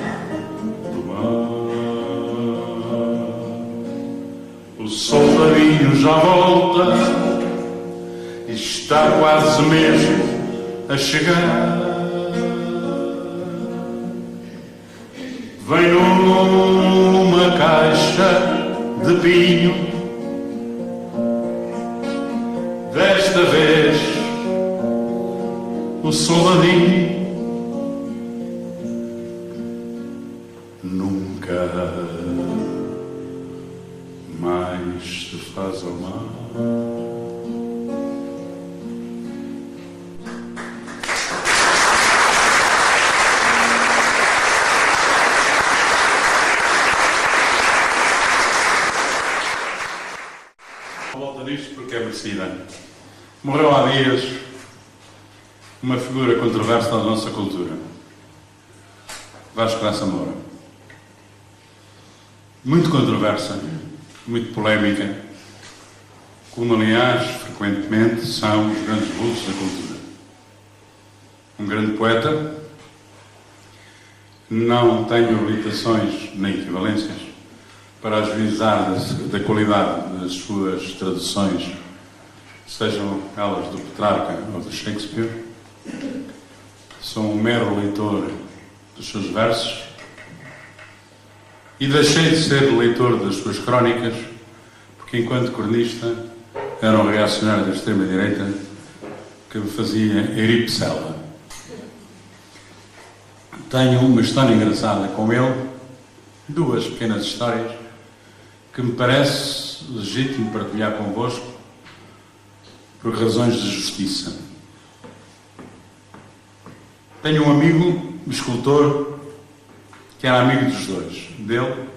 do mar. O soldadinho já volta, está quase mesmo a chegar. Vem numa caixa de pinho, desta vez o soldadinho nunca mais se faz ao mar. Volta nisto porque é merecida. Morreu há dias uma figura controversa da nossa cultura, Vasco Graça Moura. Muito controversa, muito polémica, como aliás frequentemente são os grandes vultos da cultura. Um grande poeta, não tenho habilitações nem equivalências para ajuizar da qualidade das suas traduções, sejam elas do Petrarca ou do Shakespeare. Sou um mero leitor dos seus versos e deixei de ser leitor das suas crónicas, porque enquanto cronista era um reacionário da extrema-direita que me fazia eripsela. Tenho uma história engraçada com ele, duas pequenas histórias, que me parece legítimo partilhar convosco por razões de justiça. Tenho um amigo, escultor, que era amigo dos dois, dele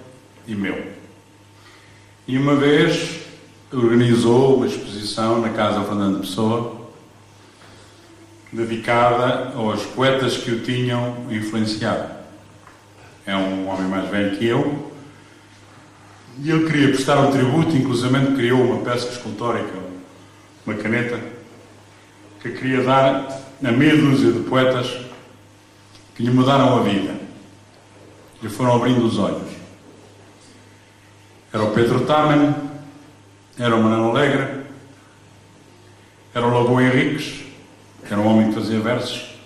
e meu. E uma vez organizou uma exposição na Casa Fernando Pessoa, dedicada aos poetas que o tinham influenciado. É um homem mais velho que eu, e ele queria prestar um tributo, inclusivamente criou uma peça escultórica, uma caneta, que queria dar a meia dúzia de poetas que lhe mudaram a vida, lhe foram abrindo os olhos. Era o Pedro Taman, era o Manuel Alegre, era o Lagoa Henriques, que era um homem que fazia versos,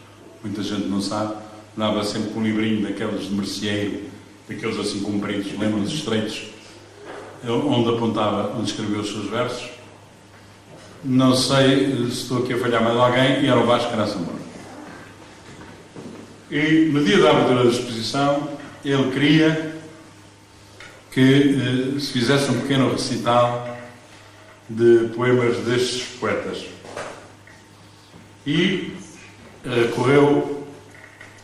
muita gente não sabe, dava sempre um livrinho daqueles de merceeiro, daqueles assim compridos, lembram-se, estreitos, onde apontava, onde escreveu os seus versos. Não sei se estou aqui a falhar mais alguém, e era o Vasco Graça Moura. E no dia da abertura da exposição, ele queria que se fizesse um pequeno recital de poemas destes poetas. E recorreu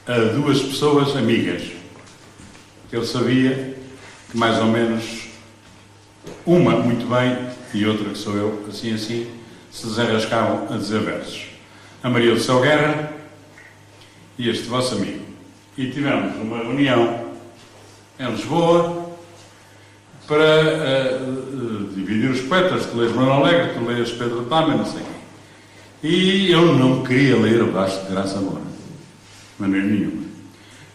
a duas pessoas amigas, que ele sabia que mais ou menos, uma muito bem e outra que sou eu, assim, se desenrascavam a dizer versos. A Maria do Céu Guerra e este vosso amigo. E tivemos uma reunião em Lisboa para dividir os poetas. Tu lês Manuel Alegre, tu lês Pedro Taman, não sei quem. E eu não queria ler o Vasco Graça Moura, de maneira nenhuma.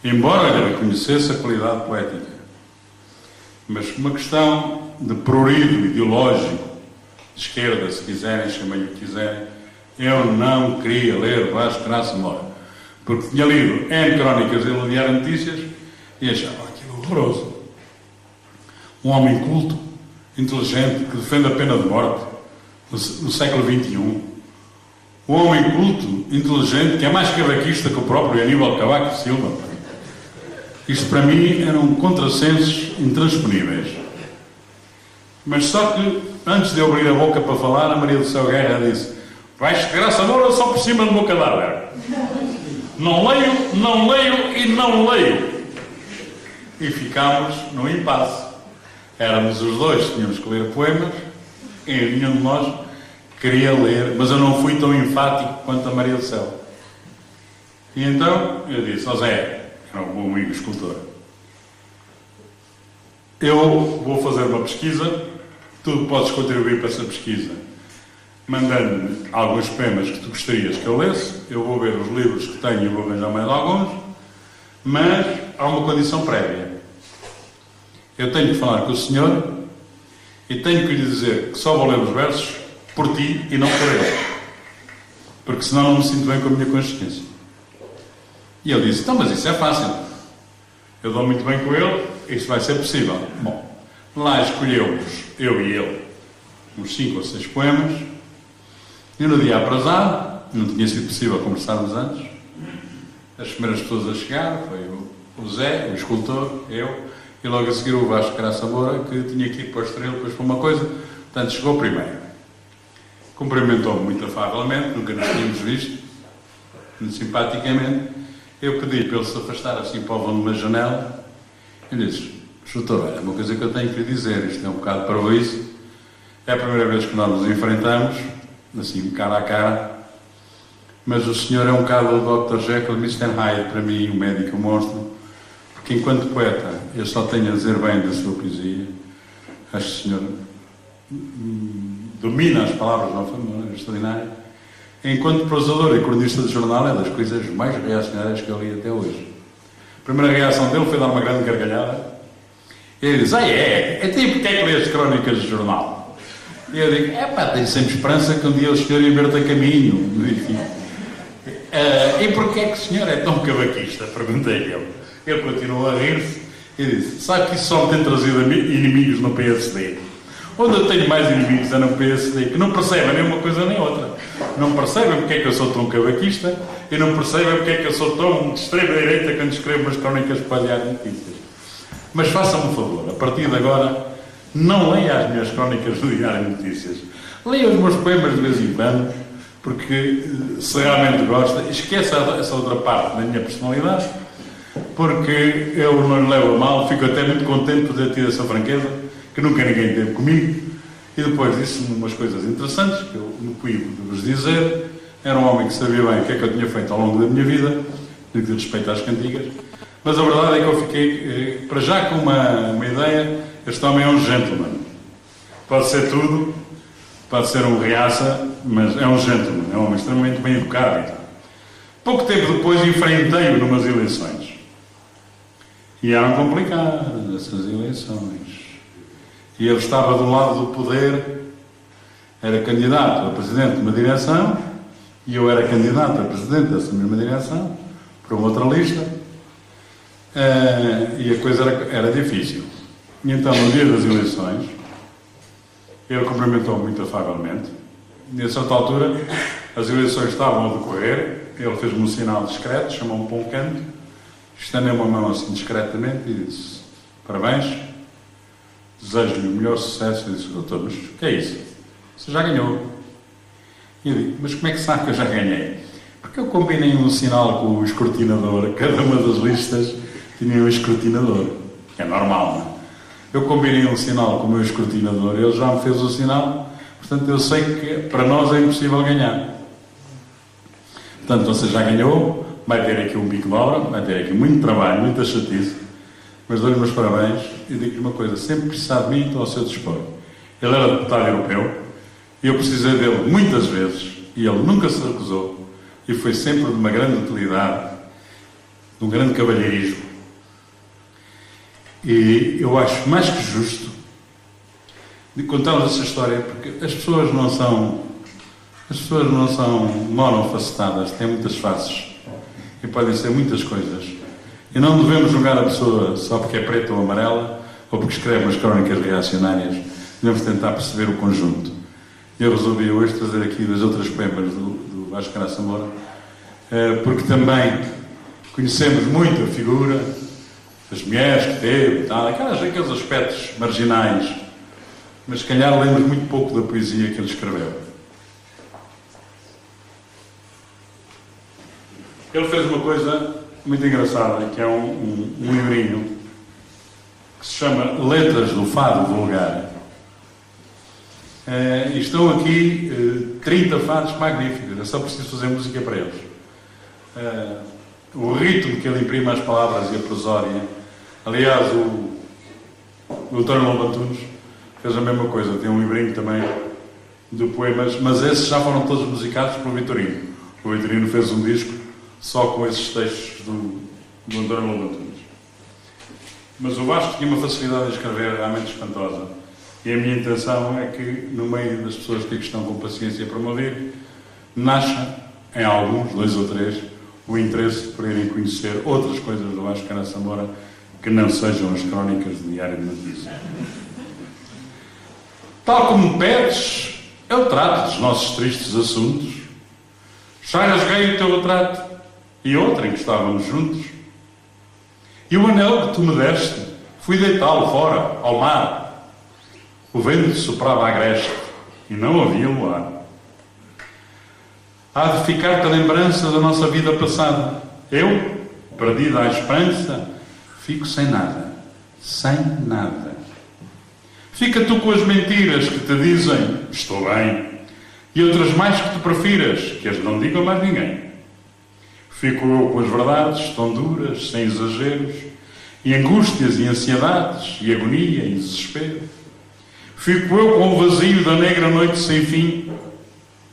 Embora lhe reconhecesse a qualidade poética. Mas por uma questão de prurido ideológico, de esquerda, se quiserem, chamem-lhe o que quiserem, eu não queria ler Vasco Graça Moura. Porque tinha lido N crónicas dele no Diário de Notícias e achava aquilo horroroso. Um homem culto, inteligente, que defende a pena de morte no século XXI. um homem culto, inteligente, que é mais cavaquista que o próprio Aníbal Cavaco Silva. Isto para mim eram contrassensos intransponíveis. Mas só que, antes de eu abrir a boca para falar, a Maria do Céu Guerra disse: vais chegar a Moura só por cima do meu cadáver. Não leio e não leio. E ficámos no impasse. Éramos os dois, tínhamos que ler poemas, e nenhum de nós queria ler, mas eu não fui tão enfático quanto a Maria do Céu. E então eu disse: ó Zé, era um bom amigo escultor, eu vou fazer uma pesquisa, tu podes contribuir para essa pesquisa mandando-me alguns poemas que tu gostarias que eu lesse, eu vou ver os livros que tenho e vou arranjar mais alguns, mas há uma condição prévia. Eu tenho que falar com o senhor e tenho que lhe dizer que só vou ler os versos por ti e não por ele, porque senão não me sinto bem com a minha consciência. E ele disse: então, mas isso é fácil, eu dou muito bem com ele, isso vai ser possível. Bom, lá escolhemos, eu e ele, uns 5 ou 6 poemas, e no dia aprazado, não tinha sido possível conversarmos antes, as primeiras pessoas a chegar foi o Zé, o escultor, eu, e logo a seguir o Vasco Graça Moura, que tinha que ir para o Estoril depois para uma coisa, portanto chegou primeiro. Cumprimentou-me muito afavelmente, nunca nos tínhamos visto, muito simpaticamente. Eu pedi para ele se afastar assim para o vão de uma janela. Ele disse: escultor, olha, uma coisa que eu tenho que lhe dizer, isto é um bocado parvoíce, é a primeira vez que nós nos enfrentamos, assim, cara a cara, mas o senhor é um bocado o Dr. Jekyll e Mr. Hyde para mim, o médico, o monstro, porque enquanto poeta eu só tenho a dizer bem da sua poesia. Acho que o senhor domina as palavras de uma forma extraordinária. Enquanto prosador e cronista de jornal, é das coisas mais reacionárias que eu li até hoje. A primeira reação dele foi dar uma grande gargalhada. Ele diz: então porque é que lê as crónicas de jornal? E eu digo: tenho sempre esperança que um dia o senhor inverta caminho. Enfim. E porquê é que o senhor é tão cavaquista? Perguntei-lhe eu. Ele continuou a rir-se e disse: sabe que isso só me tem trazido inimigos no PSD. Onde eu tenho mais inimigos é no PSD, que não percebem nem uma coisa nem outra. Não percebem porque é que eu sou tão cavaquista e não percebem porque é que eu sou tão de extrema-direita quando escrevo umas crónicas para o Diário de Notícias. Mas faça-me um favor, a partir de agora, não leia as minhas crónicas do Diário de Notícias. Leia os meus poemas de vez em quando, porque se realmente gosta, esqueça essa outra parte da minha personalidade, porque eu não lhe levo a mal, fico até muito contente por ter tido essa franqueza, que nunca ninguém teve comigo, e depois disse-me umas coisas interessantes, que eu me cuido de vos dizer. Era um homem que sabia bem o que é que eu tinha feito ao longo da minha vida, no que diz respeito às cantigas, mas a verdade é que eu fiquei, para já, com uma ideia: este homem é um gentleman. Pode ser tudo, pode ser um reaça, mas é um gentleman, é um homem extremamente bem educado. Pouco tempo depois enfrentei-o numas eleições. E eram complicadas essas eleições. E ele estava do lado do poder, era candidato a presidente de uma direção, e eu era candidato a presidente dessa mesma direção, para uma outra lista, e a coisa era difícil. E então, no dia das eleições, ele cumprimentou-me muito afavelmente. E a certa altura, as eleições estavam a decorrer, ele fez-me um sinal discreto, chamou-me para um canto, estendeu-me a mão assim discretamente e disse: parabéns, desejo-lhe o melhor sucesso. Eu disse: doutor, mas o que é isso? Você já ganhou. E eu digo: mas como é que sabe que eu já ganhei? Porque eu combinei um sinal com o escrutinador, cada uma das listas tinha um escrutinador, que é normal, não é? Eu combinei um sinal com o meu escrutinador, ele já me fez o sinal, portanto eu sei que para nós é impossível ganhar. Portanto, você já ganhou, vai ter aqui um bico de obra, vai ter aqui muito trabalho, muita chatice, mas dou-lhe meus parabéns e digo-lhe uma coisa: sempre precisar de mim, estou ao seu dispor. Ele era deputado europeu e eu precisei dele muitas vezes e ele nunca se recusou e foi sempre de uma grande utilidade, de um grande cavalheirismo. E eu acho mais que justo de contarmos essa história, porque as pessoas não são monofacetadas, têm muitas faces e podem ser muitas coisas. E não devemos julgar a pessoa só porque é preta ou amarela ou porque escreve umas crónicas reacionárias. Devemos tentar perceber o conjunto. eu resolvi hoje trazer aqui das outras poemas do Vasco Caraça Moura, porque também conhecemos muito a figura, as mulheres que teve, tal, aqueles aspectos marginais, mas se calhar lemos muito pouco da poesia que ele escreveu. Ele fez uma coisa muito engraçada, que é um livrinho que se chama Letras do Fado Vulgar. E estão aqui 30 fados magníficos, é só preciso fazer música para eles. O ritmo que ele imprime às palavras e a prosódia. Aliás, o António Lobo Antunes fez a mesma coisa, tem um livrinho também de poemas, mas esses já foram todos musicados pelo Vitorino. O Vitorino fez um disco só com esses textos do António Lobo Antunes. Mas o Vasco tinha uma facilidade de escrever realmente espantosa. E a minha intenção é que, no meio das pessoas que estão com paciência para me ouvir, nasça, em alguns, 2 ou 3, o interesse por irem conhecer outras coisas do Vasco Caraça Moura que não sejam as crónicas do Diário de Notícias. Tal como pedes, eu trato dos nossos tristes assuntos. Já rasguei o teu retrato e outro em que estávamos juntos. E o anel que tu me deste, fui deitá-lo fora, ao mar. O vento soprava agreste e não havia luar. Há de ficar-te a lembrança da nossa vida passada. Eu, perdido à esperança, fico sem nada. Sem nada. Fica tu com as mentiras que te dizem estou bem, e outras mais que tu prefiras, que as não diga mais ninguém. Fico eu com as verdades tão duras, sem exageros, e angústias e ansiedades, e agonia e desespero. Fico eu com o vazio da negra noite sem fim,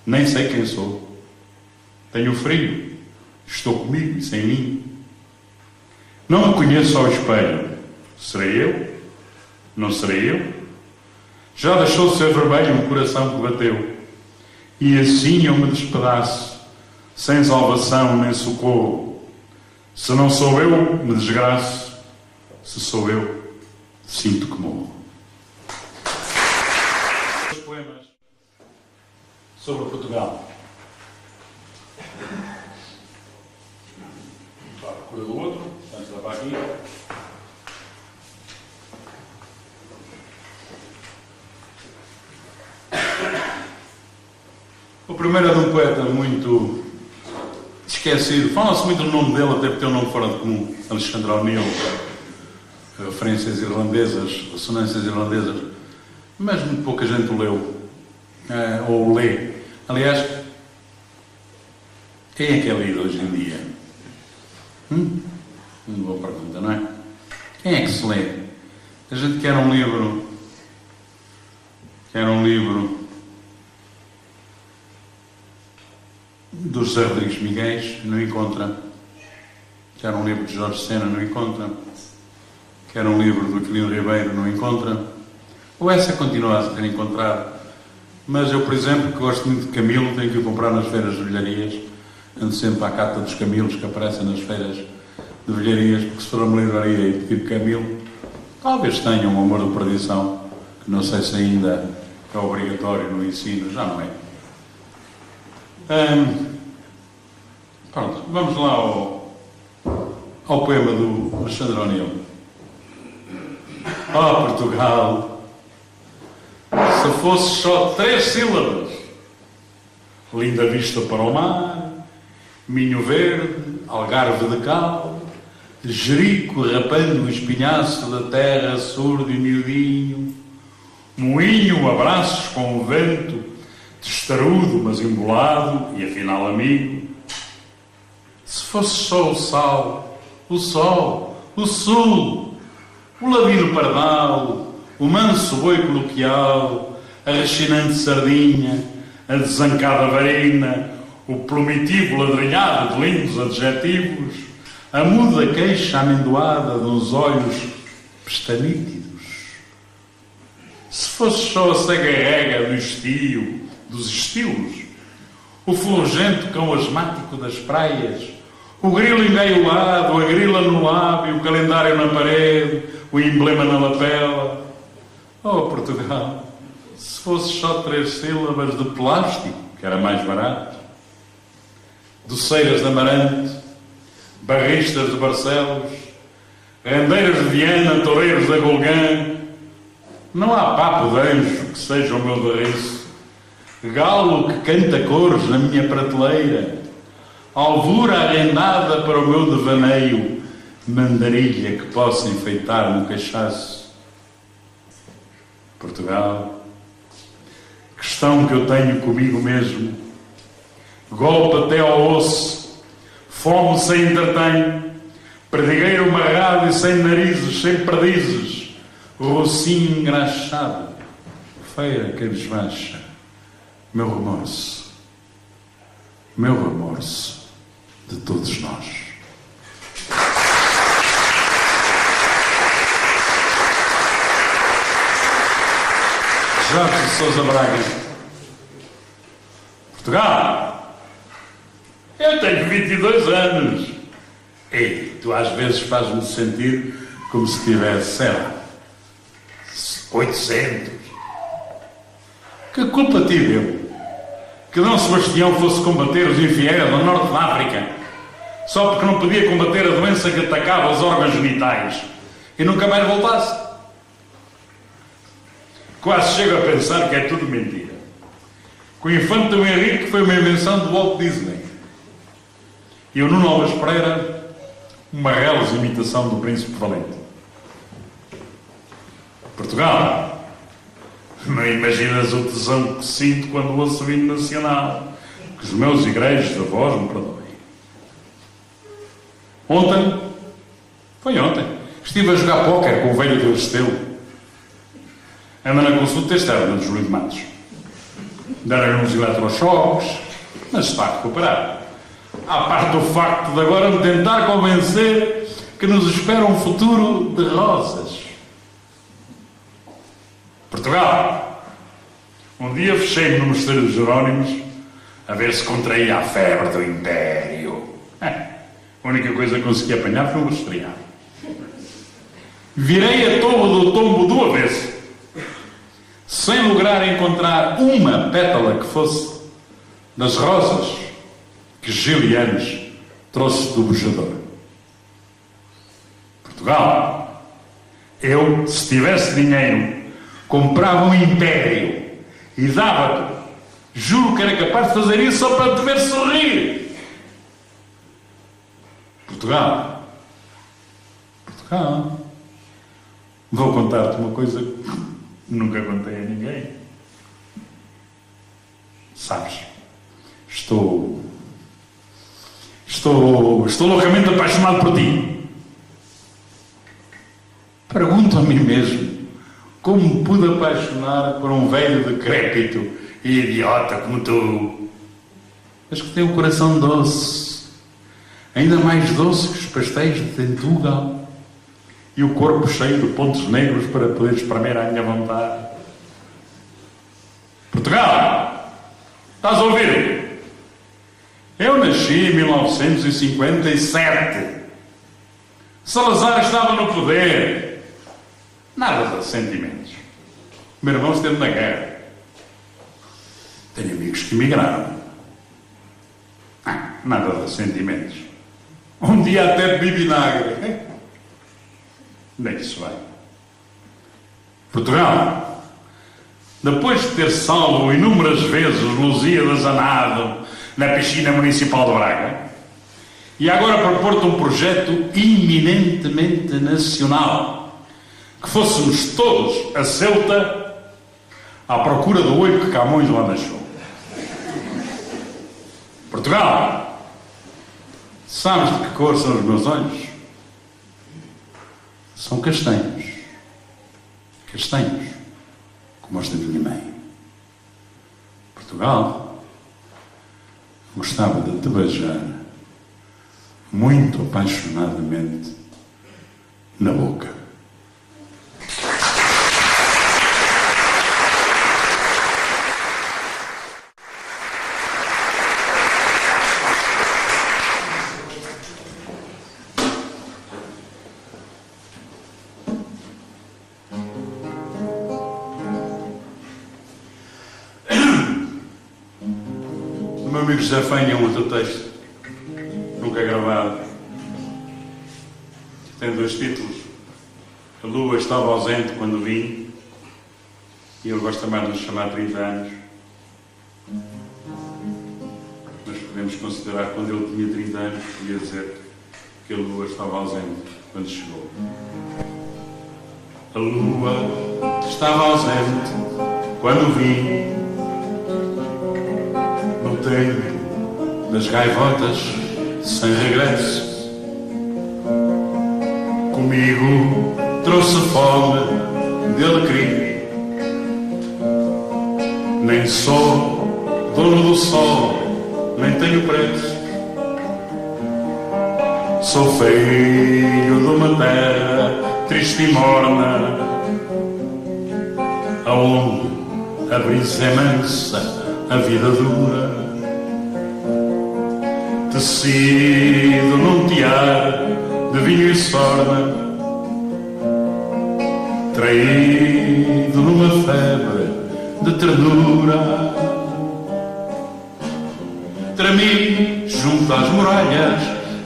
nem sei quem sou. Tenho frio, estou comigo e sem mim. Não me conheço ao espelho. Serei eu? Não serei eu? Já deixou de ser vermelho o coração que bateu, e assim eu me despedaço, sem salvação nem socorro. Se não sou eu, me desgraço. Se sou eu, sinto que morro. Os poemas sobre Portugal. Vá, procura do outro, antes da aqui. O primeiro é de um poeta muito esquecido. Fala-se muito do nome dele, até porque tem um nome fora de comum. Alexandre O'Neill. Referências irlandesas, ressonâncias irlandesas. Mas muito pouca gente o leu. Ou o lê. Aliás, quem é que é lido hoje em dia? Uma boa pergunta, não é? Quem é que se lê? A gente quer um livro... do José Rodrigues Miguéis, não encontra. Quer um livro de Jorge Sena, não encontra. Quer um livro do Aquilino Ribeiro, não encontra. O essa continua a ser encontrado. Mas eu, por exemplo, que gosto muito de Camilo, tenho que o comprar nas feiras de velharias. Ando sempre à cata dos Camilos que aparecem nas feiras de velharias, porque se for a uma livraria e pedir Camilo, talvez tenha um amor de perdição, que não sei se ainda é obrigatório no ensino, já não é. Pronto, vamos lá ao poema do Alexandre O'Neill. Portugal, se fosse só 3 sílabas, linda vista para o mar, Minho Verde, Algarve de Cal, Jerico rapando o espinhaço da terra, surdo e miudinho, moinho, abraços com o vento, testarudo mas embolado e afinal amigo. Se fosse só o sal, o sol, o sul, o lavino pardal, o manso boi coloquial, a rechinante sardinha, a desancada varina, o plumitivo ladrilhado de lindos adjetivos, a muda queixa amendoada de uns olhos pestanítidos. Se fosse só a cega rega do estio, dos estilos, o fulgente cão asmático das praias, o grilo engaiolado, a grila no lábio, o calendário na parede, o emblema na lapela. Portugal, se fosse só 3 sílabas de plástico, que era mais barato, doceiras de Amarante, barristas de Barcelos, rendeiros de Viana, toureiros da Golgã, não há papo de anjo que seja o meu derriço, galo que canta cores na minha prateleira, alvura arrendada para o meu devaneio, mandarilha que possa enfeitar-me o cachaço. Portugal, questão que eu tenho comigo mesmo, golpe até ao osso, fome sem entretém, perdigueiro marrado e sem narizes, sem perdizes, rocinho engraxado, feira que desmancha, meu remorso de todos nós. Jorge de Sousa Braga. Portugal, eu tenho 22 anos. E tu às vezes fazes-me sentir como se tivesse, sei lá, 800. Que culpa tive eu que Dom Sebastião fosse combater os infiéis no norte da África só porque não podia combater a doença que atacava os órgãos genitais e nunca mais voltasse? Quase chego a pensar que é tudo mentira. Que o infante Dom Henrique foi uma invenção do Walt Disney e o Nuno Alves Pereira uma reles imitação do Príncipe Valente. Portugal, não imaginas o tesão que sinto quando ouço o hino nacional, que os meus igrejos avós me perdoem. Ontem, estive a jogar póquer com o velho do Restelo. Anda na consulta externa de Júlio de Matos. Deram-lhe uns eletrochoques, mas está a recuperar. À parte do facto de agora me tentar convencer que nos espera um futuro de rosas. Portugal, um dia fechei-me no Mosteiro dos Jerónimos a ver se contraía a febre do Império. A única coisa que consegui apanhar foi um resfriado. Virei a torre do tombo do avesso, sem lograr encontrar uma pétala que fosse das rosas que Gilianos trouxe do bujador. Portugal, eu, se tivesse dinheiro, comprava um império e dava-te. Juro que era capaz de fazer isso só para te ver sorrir. Portugal, vou contar-te uma coisa que nunca contei a ninguém. Sabes, estou loucamente apaixonado por ti. Pergunto a mim mesmo como me pude apaixonar por um velho decrépito e idiota como tu, mas que tem o coração doce, ainda mais doce que os pastéis de Tentugal, e o corpo cheio de pontos negros para poder espremer à minha vontade. Portugal, estás a ouvir? Eu nasci em 1957. Salazar estava no poder. Nada de sentimentos. O meu irmão esteve na guerra. Tenho amigos que emigraram. Nada de sentimentos. Um dia até bebi vinagre. Nem se vai. Portugal, depois de ter salvo inúmeras vezes Lusíadas a nado na piscina municipal de Braga, e agora propor-te um projeto eminentemente nacional, que fôssemos todos a Ceuta à procura do olho que Camões lá deixou. Portugal, sabes de que cor são os meus olhos? São castanhos. Castanhos, como os da minha mãe. Portugal, gostava de te beijar muito apaixonadamente na boca. amigo José Fanha, um outro texto, nunca gravado, tem 2 títulos. A lua estava ausente quando vim, e ele gosta mais de nos chamar 30 anos. Mas podemos considerar que quando ele tinha 30 anos, podia dizer que a lua estava ausente quando chegou. A lua estava ausente quando vim, no tempo das gaivotas sem regresso. Comigo trouxe fome de alecrim. Nem sou dono do sol, nem tenho preço. Sou filho de uma terra triste e morna, aonde a brisa é mansa, a vida dura. Tecido num tiar de vinho e sorna, traído numa febre de ternura. Tremi junto às muralhas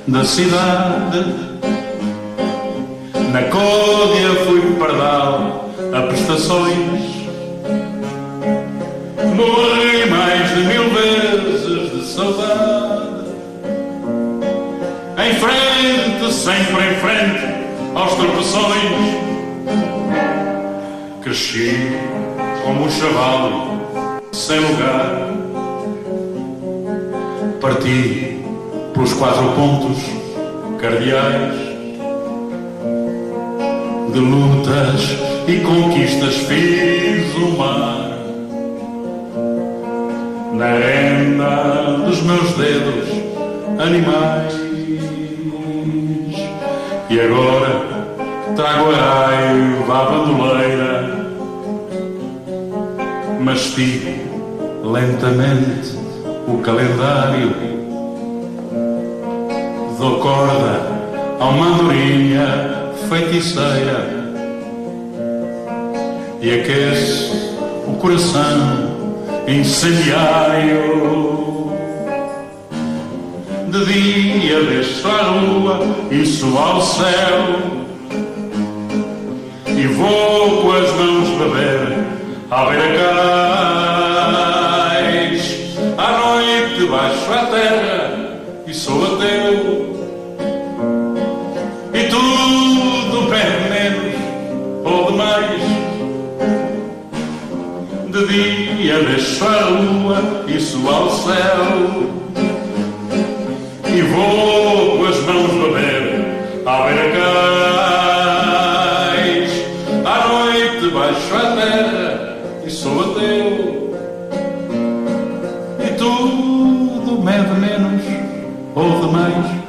da cidade, na Códia fui pardal a prestações. Morri mais de 1000 vezes de saudade, em frente, sempre em frente aos tropeções. Cresci como um chavalo sem lugar, parti pelos 4 pontos cardeais. De lutas e conquistas fiz o mar, na arena dos meus dedos animais. E agora trago a raiva à bandoleira, mastigo lentamente o calendário, dou corda a uma andorinha feiticeira e aqueço o coração incendiário. De dia desço à rua e subo ao céu, e vou com as mãos beber à beira-cais. À noite baixo à terra e sou ateu, e tudo pede menos ou demais. De dia desço à rua e subo ao céu, e vou com as mãos beber à beira-cais. À noite baixo à terra e sou ateu, e tudo mede menos ou demais.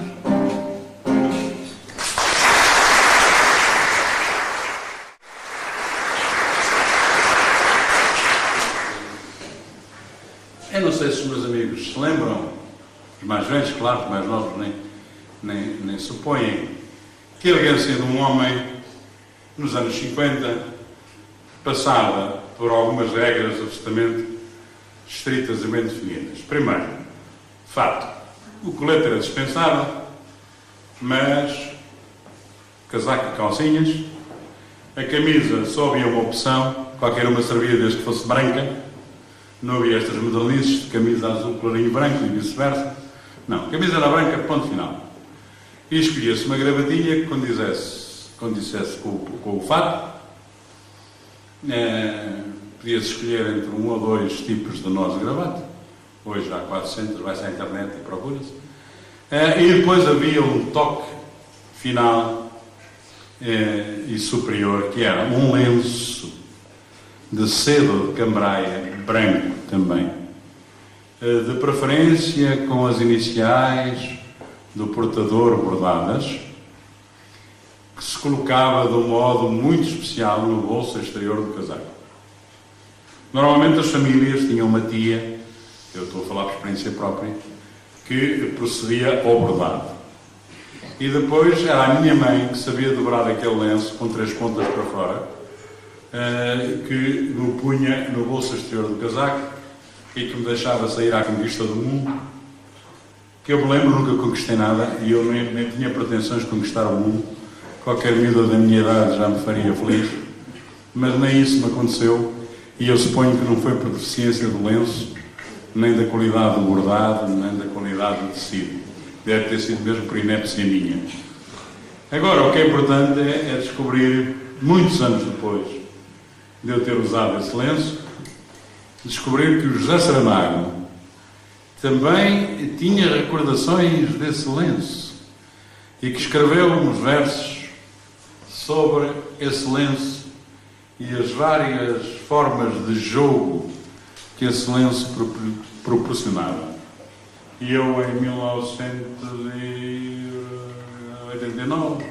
Eu não sei se os meus amigos se lembram, os mais velhos, claro, os mais novos nem supõem, que a elegância de um homem nos anos 50 passava por algumas regras absolutamente estritas e bem definidas. Primeiro, fato, o colete era dispensável, mas casaco e calcinhas, a camisa só havia uma opção, qualquer uma servia desde que fosse branca, não havia estas modernices de camisa azul, clarinho branco e vice-versa. Não, a camisa era branca, ponto final. E escolhia-se uma gravatinha que condissesse com o fato. Podia-se escolher entre 1 ou 2 tipos de nós de gravata. Hoje há 400, vai-se à internet e procura-se. E depois havia um toque final e superior, que era um lenço de seda de cambraia, branco também, de preferência com as iniciais do portador bordadas, que se colocava de um modo muito especial no bolso exterior do casaco. Normalmente as famílias tinham uma tia, eu estou a falar por experiência própria, que procedia ao bordado. E depois era a minha mãe que sabia dobrar aquele lenço com 3 pontas para fora, que o punha no bolso exterior do casaco, e que me deixava sair à conquista do mundo, que eu me lembro nunca conquistei nada e eu nem tinha pretensões de conquistar o mundo. Qualquer miúda da minha idade já me faria feliz, mas nem isso me aconteceu e eu suponho que não foi por deficiência do lenço, nem da qualidade do bordado, nem da qualidade do tecido. Deve ter sido mesmo por inépcia minha. Agora, o que é importante é descobrir, muitos anos depois de eu ter usado esse lenço, descobrir que o José Saramago também tinha recordações desse lenço e que escreveu uns versos sobre esse lenço e as várias formas de jogo que esse lenço proporcionava. E eu, em 1989,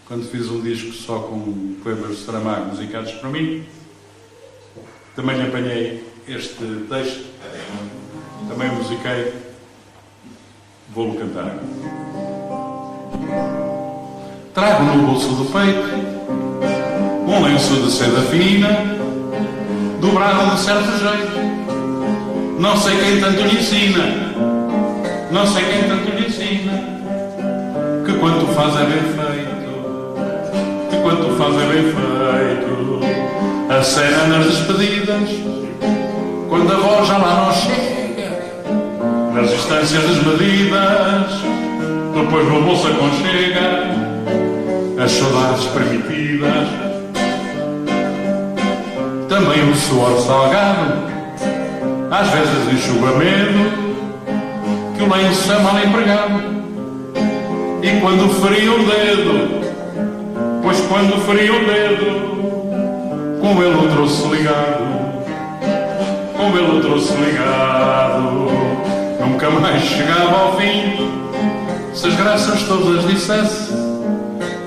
quando fiz um disco só com poemas de Saramago musicados para mim, também lhe apanhei este texto, também o musiquei, vou-lo cantar. Trago no bolso do peito um lenço de seda fina, dobrado de certo jeito. Não sei quem tanto lhe ensina, não sei quem tanto lhe ensina, que quanto faz é bem feito, que quanto faz é bem feito. A cena nas despedidas, quando a voz já lá não chega, nas distâncias desmedidas, depois no bolso aconchega as saudades permitidas. Também o suor salgado às vezes enxuga medo que o lenço é mal empregado. E quando feria o dedo, pois quando feria o dedo, com ele o trouxe ligado, com ele o trouxe ligado. Nunca mais chegava ao fim, se as graças todas dissesse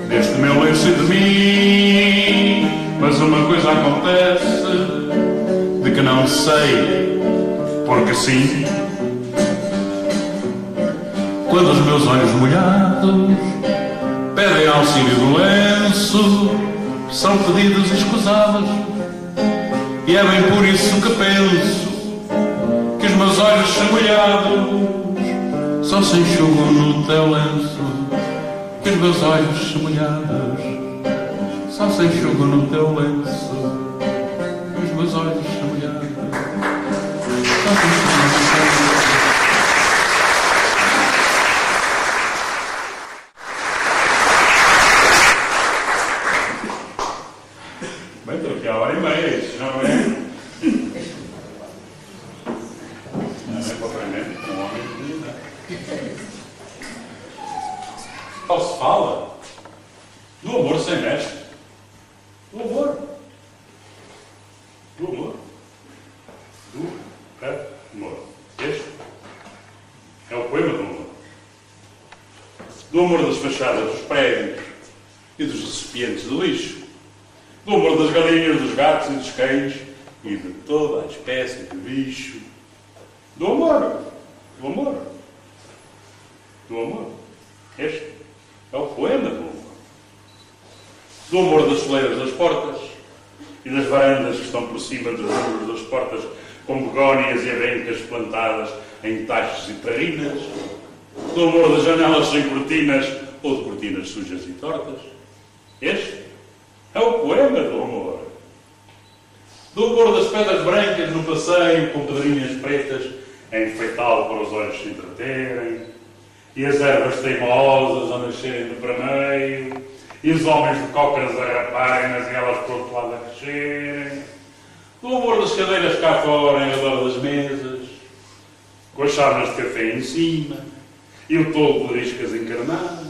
deste meu lenço e de mim. Mas uma coisa acontece de que não sei, porque sim. Quando os meus olhos molhados pedem auxílio do lenço, são pedidos escusados, e é bem por isso que penso que os meus olhos molhados só se enxugam no teu lenço, que os meus olhos molhados só se enxugam no teu lenço, que os meus olhos molhados só se enxugam no teu lenço. Bem, estou aqui há hora e meia, isso não é? Não é para aprender com um homem de vida. Só se fala do amor sem mestre. Do amor. Do amor. Do amor. Este é o poema do amor. Do amor das fachadas dos prédios e dos recipientes de lixo. Do amor das galinhas, dos gatos e dos cães e de toda a espécie de bicho. Do amor. Do amor. Do amor. Este é o poema do amor. Do amor das soleiras das portas e das varandas que estão por cima dos muros das portas com begónias e abencas plantadas em tachos e terrinas. Do amor das janelas sem cortinas ou de cortinas sujas e tortas. Este é o poema do amor. Do amor das pedras brancas no passeio com pedrinhas pretas a enfeitá-lo para os olhos se entreterem, e as ervas teimosas a nascerem do prameio, e os homens de cócoras a raparem-nas e elas por outro lado a crescerem. Do amor das cadeiras cá fora em redor das mesas, com as chávenas de café em cima e o tolo de riscas encarnadas.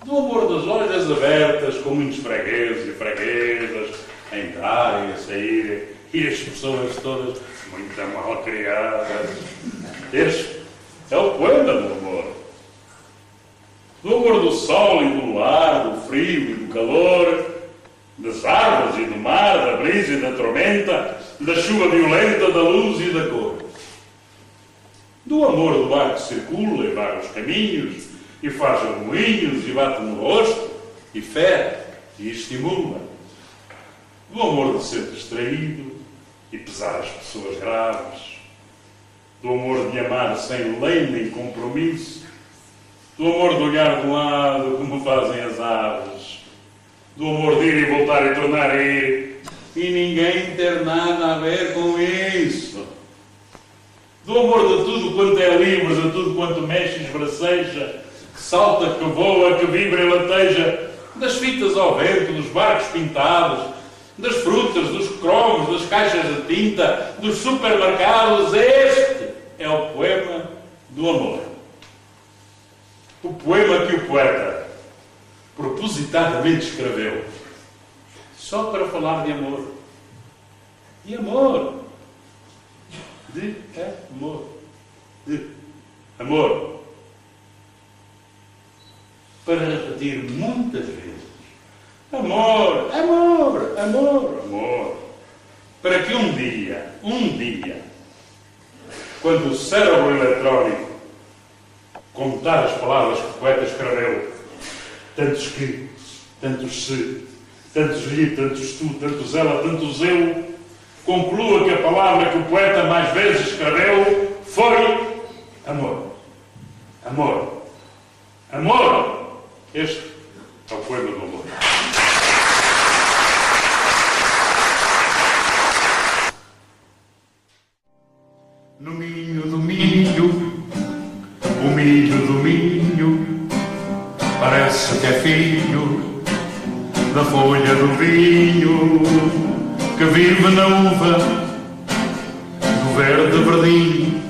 Do amor das lojas abertas com muitos fregueses e freguesas a entrar e a sair, e as pessoas todas muito mal criadas. Este é o poema do amor. Do amor do sol e do luar, do frio e do calor, das árvores e do mar, da brisa e da tormenta, da chuva violenta, da luz e da cor. Do amor do ar que circula em vários caminhos e faz remoinhos e bate no rosto e fere e estimula. Do amor de ser distraído e pesar as pessoas graves. do amor de amar sem lei nem compromisso, do amor de olhar de um lado como fazem as aves, do amor de ir e voltar e tornar a ir, e ninguém ter nada a ver com isso. Do amor de tudo quanto é livre, de tudo quanto mexe e esbraceja, que salta, que voa, que vibra e lateja, das fitas ao vento, dos barcos pintados, das frutas, dos cromos, das caixas de tinta, dos supermercados. Este é o poema do amor. O poema que o poeta propositadamente escreveu só para falar de amor. De amor. De amor. De amor. Para repetir muitas vezes. Amor, amor, amor, amor. Para que um dia, quando o cérebro eletrónico contar as palavras que o poeta escreveu, tantos que, tantos se, tantos lhe, tantos tu, tantos ela, tantos eu, conclua que a palavra que o poeta mais vezes escreveu foi amor. Amor. Amor. Este é o poema do amor. No Minho do Minho, o milho do Minho, parece que é filho da folha do vinho, que vive na uva do verde verdinho,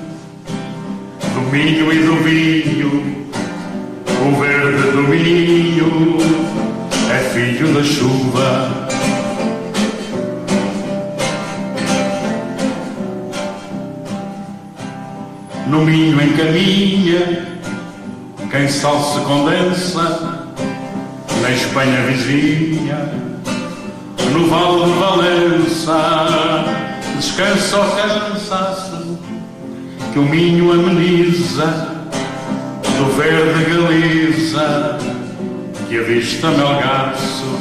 do milho e do vinho. O verde do milho é filho da chuva. No Minho encaminha quem sal se condensa, na Espanha vizinha, no Vale de Valença, descansa o cansaço que o Minho ameniza, do verde Galiza que avista Melgaço.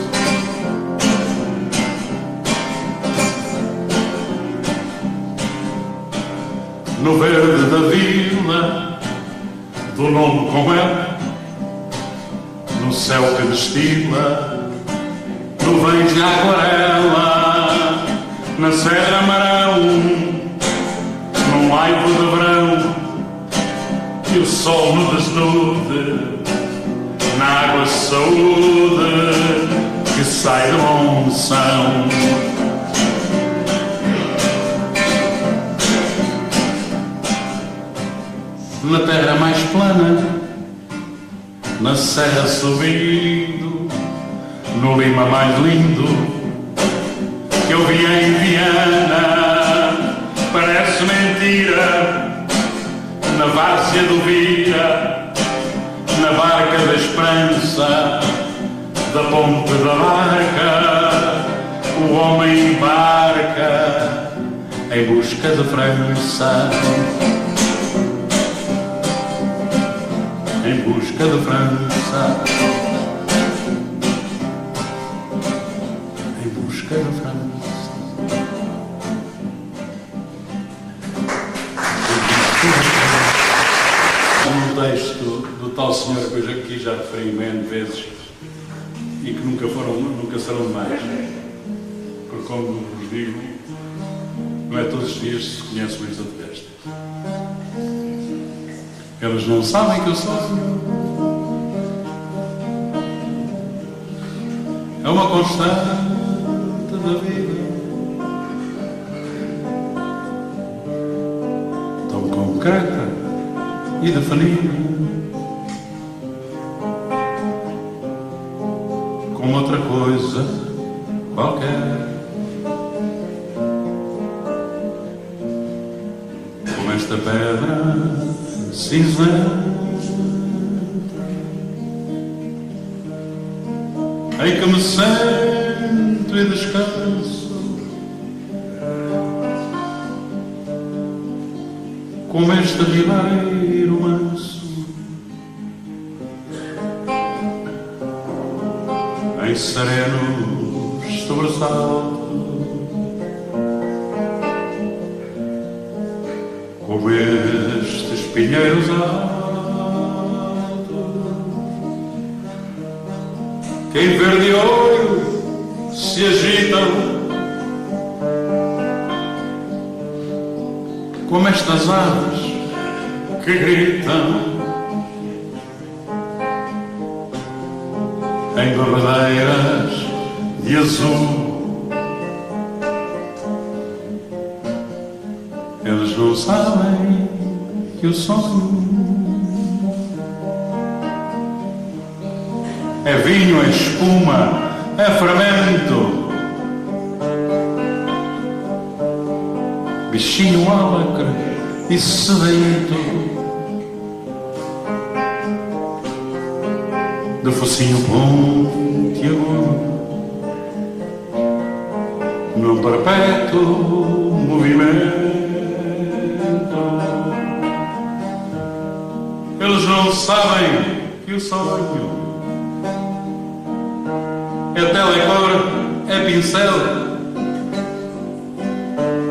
No verde da vila, do nome com ela, no céu que destila nuvens de aquarela, na Serra Marão, num laivo de verão, e o sol no desnude, na água saúde que sai da monção. Na terra mais plana, na serra subindo, no Lima mais lindo que eu vi em Viana, parece mentira, na várzea do Vira, na barca da esperança, da ponte da barca, o homem embarca em busca de França. Em busca de França, em busca de França. Um texto do tal senhor que eu aqui já referi N vezes e que nunca serão demais. Porque, como vos digo, não é todos os dias que se conhece Luísa de Vestas. Eles não sabem que eu sonho. É uma constante da vida, tão concreta e definida, como outra coisa qualquer. Como esta pedra cinzenta em que me sento e descanso, como este ribeiro manso em serenos sobressaltos, como este pinheiros altos que em verde ouro se agitam, como estas aves que gritam em bebedeiras de azul. Eles não sabem que o sonho é vinho, é espuma, é fermento, bichinho álacre e sedento, de focinho pontiagudo, num perpétuo movimento. Eles não sabem que o sonho é telecor, é pincel,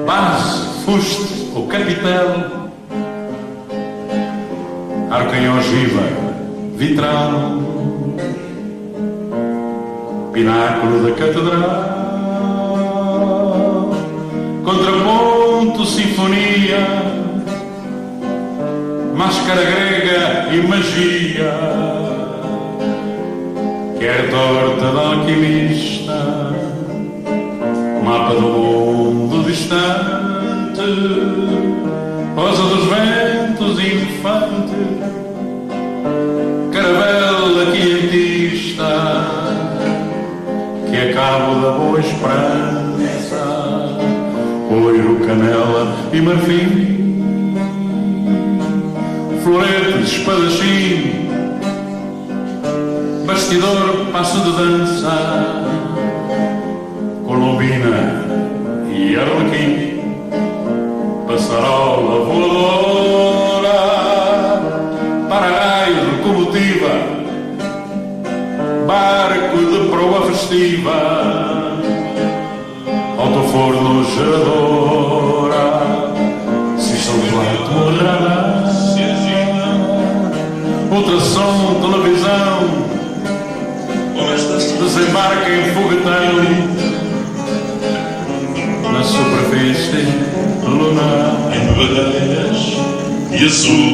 base, fuste ou capitel, arco em ogiva, vitral, pináculo da catedral, contraponto, sinfonia, máscara grega e magia, quer torta de alquimista, mapa do mundo distante, rosa dos ventos infante, caravela quietista, que é cabo da boa esperança, oiro, canela e marfim, florete, espadachim, bastidor, passo de dança, colombina e arlequim, passarola voadora, para-raio, locomotiva, barco de proa festiva, autoforno, geradora, sistema de light, radar, ultrassom, televisão, desembarca em foguetão na superfície lunar, em bebedeiras de azul.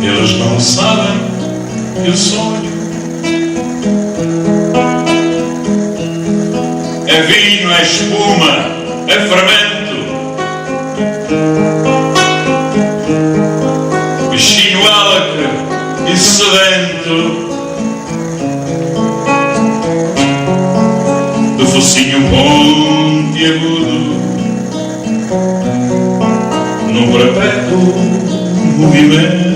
Eles não sabem que o sonho é vinho, é espuma, é fermento, bichinho álacre e sedento, de focinho pontiagudo, num perpétuo movimento.